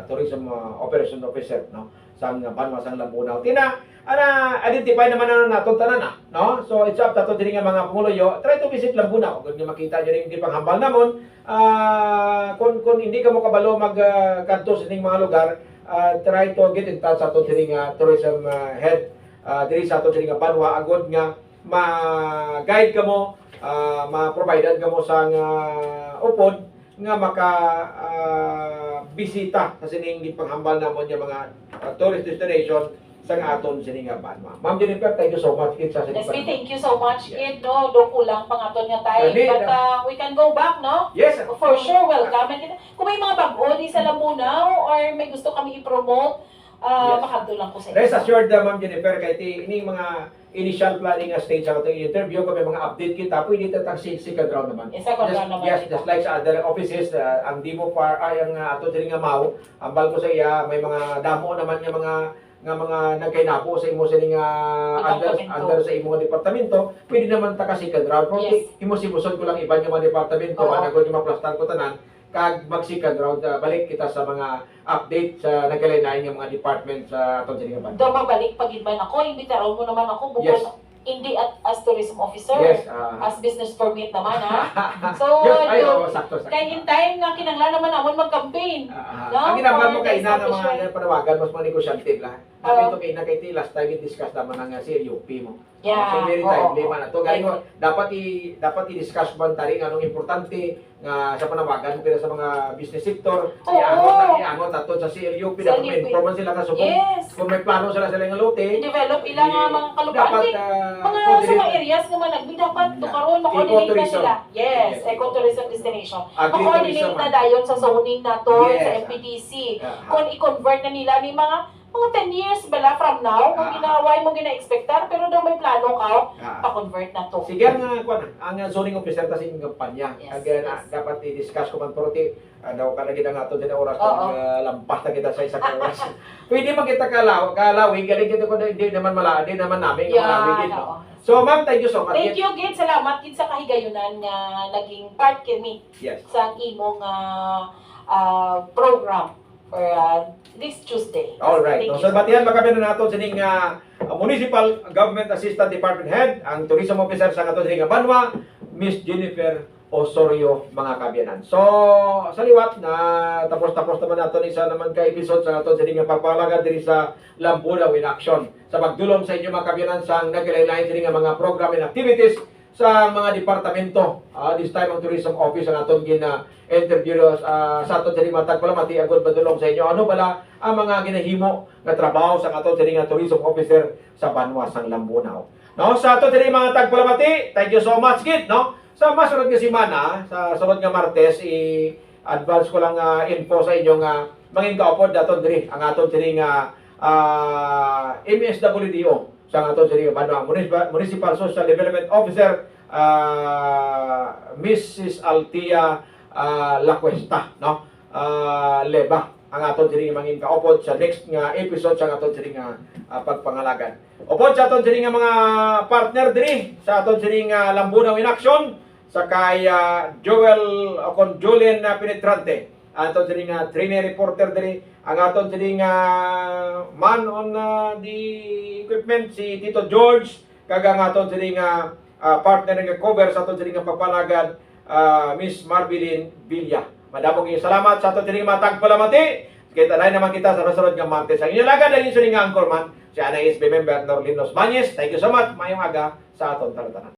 Tourism Operation Officer no sang Banwa sang Lambunaw. Tina identify naman na naton tanan no. So, it's up to ato sining mga pumuloyo. Try to visit Lambunaw kung makita niyo ring panghambal namon. Kung hindi ka mo kabalo magkanto sa ining mga lugar, try to get in touch sa ato sining tourism head diri sa ato sining Banwa agod nga ma-guide ka mo, ma-providean ka mo sa upod nga maka bisita sa sining gipanghambal namon yung mga tourist destination sa aton sining Banwa. Ma'am Jennifer, thank you so much kit sa sining Leslie, thank you so much, Kid. No, do kulang pangaton nga tayo. Hindi, But we can go back, no? Yes. For sure, welcome. And kung may mga bago di sa Lambunaw or may gusto kami i-promote, Yes. makadto lang ko sa Rest assured Ma'am Jennifer, kahit ini mga initial planning stage sa ating interview, kung may mga update kita, pwede tatang second round naman. Second round naman. Yes, just like sa other offices, ang Dimo Par, ang ato diri nga Mau, ang balko sa iya, may mga damo naman nga mga nagkainapo sa imo sa under sa imo nga departamento, pwede naman ta ka second round. Pero Yes. himo-simuson ko lang iba nga mga departamento, Oo. managod yung maplastan ko tanan, kag mag-second round, balik kita sa mga update sa nagkalain-lain ng mga department sa aton sining Banwa. Do mabalik pag-inban ako, imbitaron mo naman ako bukod Yes. hindi as tourism officer, Yes. as business permit naman ha. So, Yes, ay, yun, oo, sakto. kaya in time nga kinanglan naman naman mag-campaign. No, Ang ginamit mo for kay na ng establishment. mga panawagan, mas mga negosyante la. Oo. Sabi ito kay na kay last time i-discuss naman ng CLUP mo. Yeah, So very oo. timely man ato. Galing mo dapat i-discuss man tari anong importante nga sa panawagan pero sa mga business sector. Oo. Iangot ato sa CLUP Sa dapat CLUP. ma-inform man sila kasubong. Yes. Kung may plano sila nga lote, I-develop ilang mga kalupaan. dapat Mga sa mga areas nga managbi dapat to karon ma-coordinate na Ecotourism. sila. Yes, Yes. ecotourism destination. Agritourism. Ma-coordinate na dayon sa zoning nato Yes. sa MPDC. Kung i-convert na nila ni mga 10 years bala from now, kung ginaway mo gina-expectar, pero daw may plano ka, pa-convert na to. Sige ang zoning officer ta sa inyong kampanya. Yes, Again, yes. dapat i-discuss ko man porti daw ka lagi na ato din oras Oo. pag lampas na kita sa isa ka oras. Pwede man kita kalawin, galing kita ko hindi naman maladi naman namin malawin din. oo. No? So ma'am, thank you so much. Thank you, Gid. Salamat, Gid, sa kahigayunan nga naging part kami Yes. sa imong program for this Tuesday. All right. Thank So you. batihan makabinan nato sining Municipal Government Assistant Department Head, ang Tourism Officer sa ato sining Banwa, Miss Jennifer Osorio, mga kabyanan. So sa liwat na tapos naman nato isa naman ka episode sa ato sining papalagan diri sa Lambunaw in action sa pagdulong sa inyo mga kabyanan sa nagkalain-lain sining mga program and activities sa mga departamento. This time ang Tourism Office ang aton interview sa aton sining matag palamati agud badulong sa inyo. Ano bala ang mga ginahimo nga trabaho sa aton sining Tourism Officer sa Banwa sang Lambunaw. No, sa aton sining mga tagpalamati, thank you so much kid, no. Sa masunod nga semana, sa sunod nga Martes, i-advance ko lang info sa inyo nga mangin kaupod daton diri ang aton sining MSWDO sa aton sining Banwa Municipal Social Development Officer, Mrs. Altia Lacuesta, no? Leba ang aton sining mangin kaupod sa next nga episode sa aton sining pagpangalagan. Upod sa aton sining mga partner diri sa aton sining Lambunaw in action sa kay Joel o Julian Penetrante, aton sining trainer reporter diri, ang aton sining man on the equipment si Tito George, kag ang aton sining partner nga cover sa aton sining papanagan, Miss Marbilin Villa. Madamong salamat sa aton sining matag palamati. Kita naman kita sa sunod nga Martes. Ang inyong dahil sining anchorman si Ana SB member Norlin Los Bañez. Thank you so much. Mayong aga sa aton talatanan.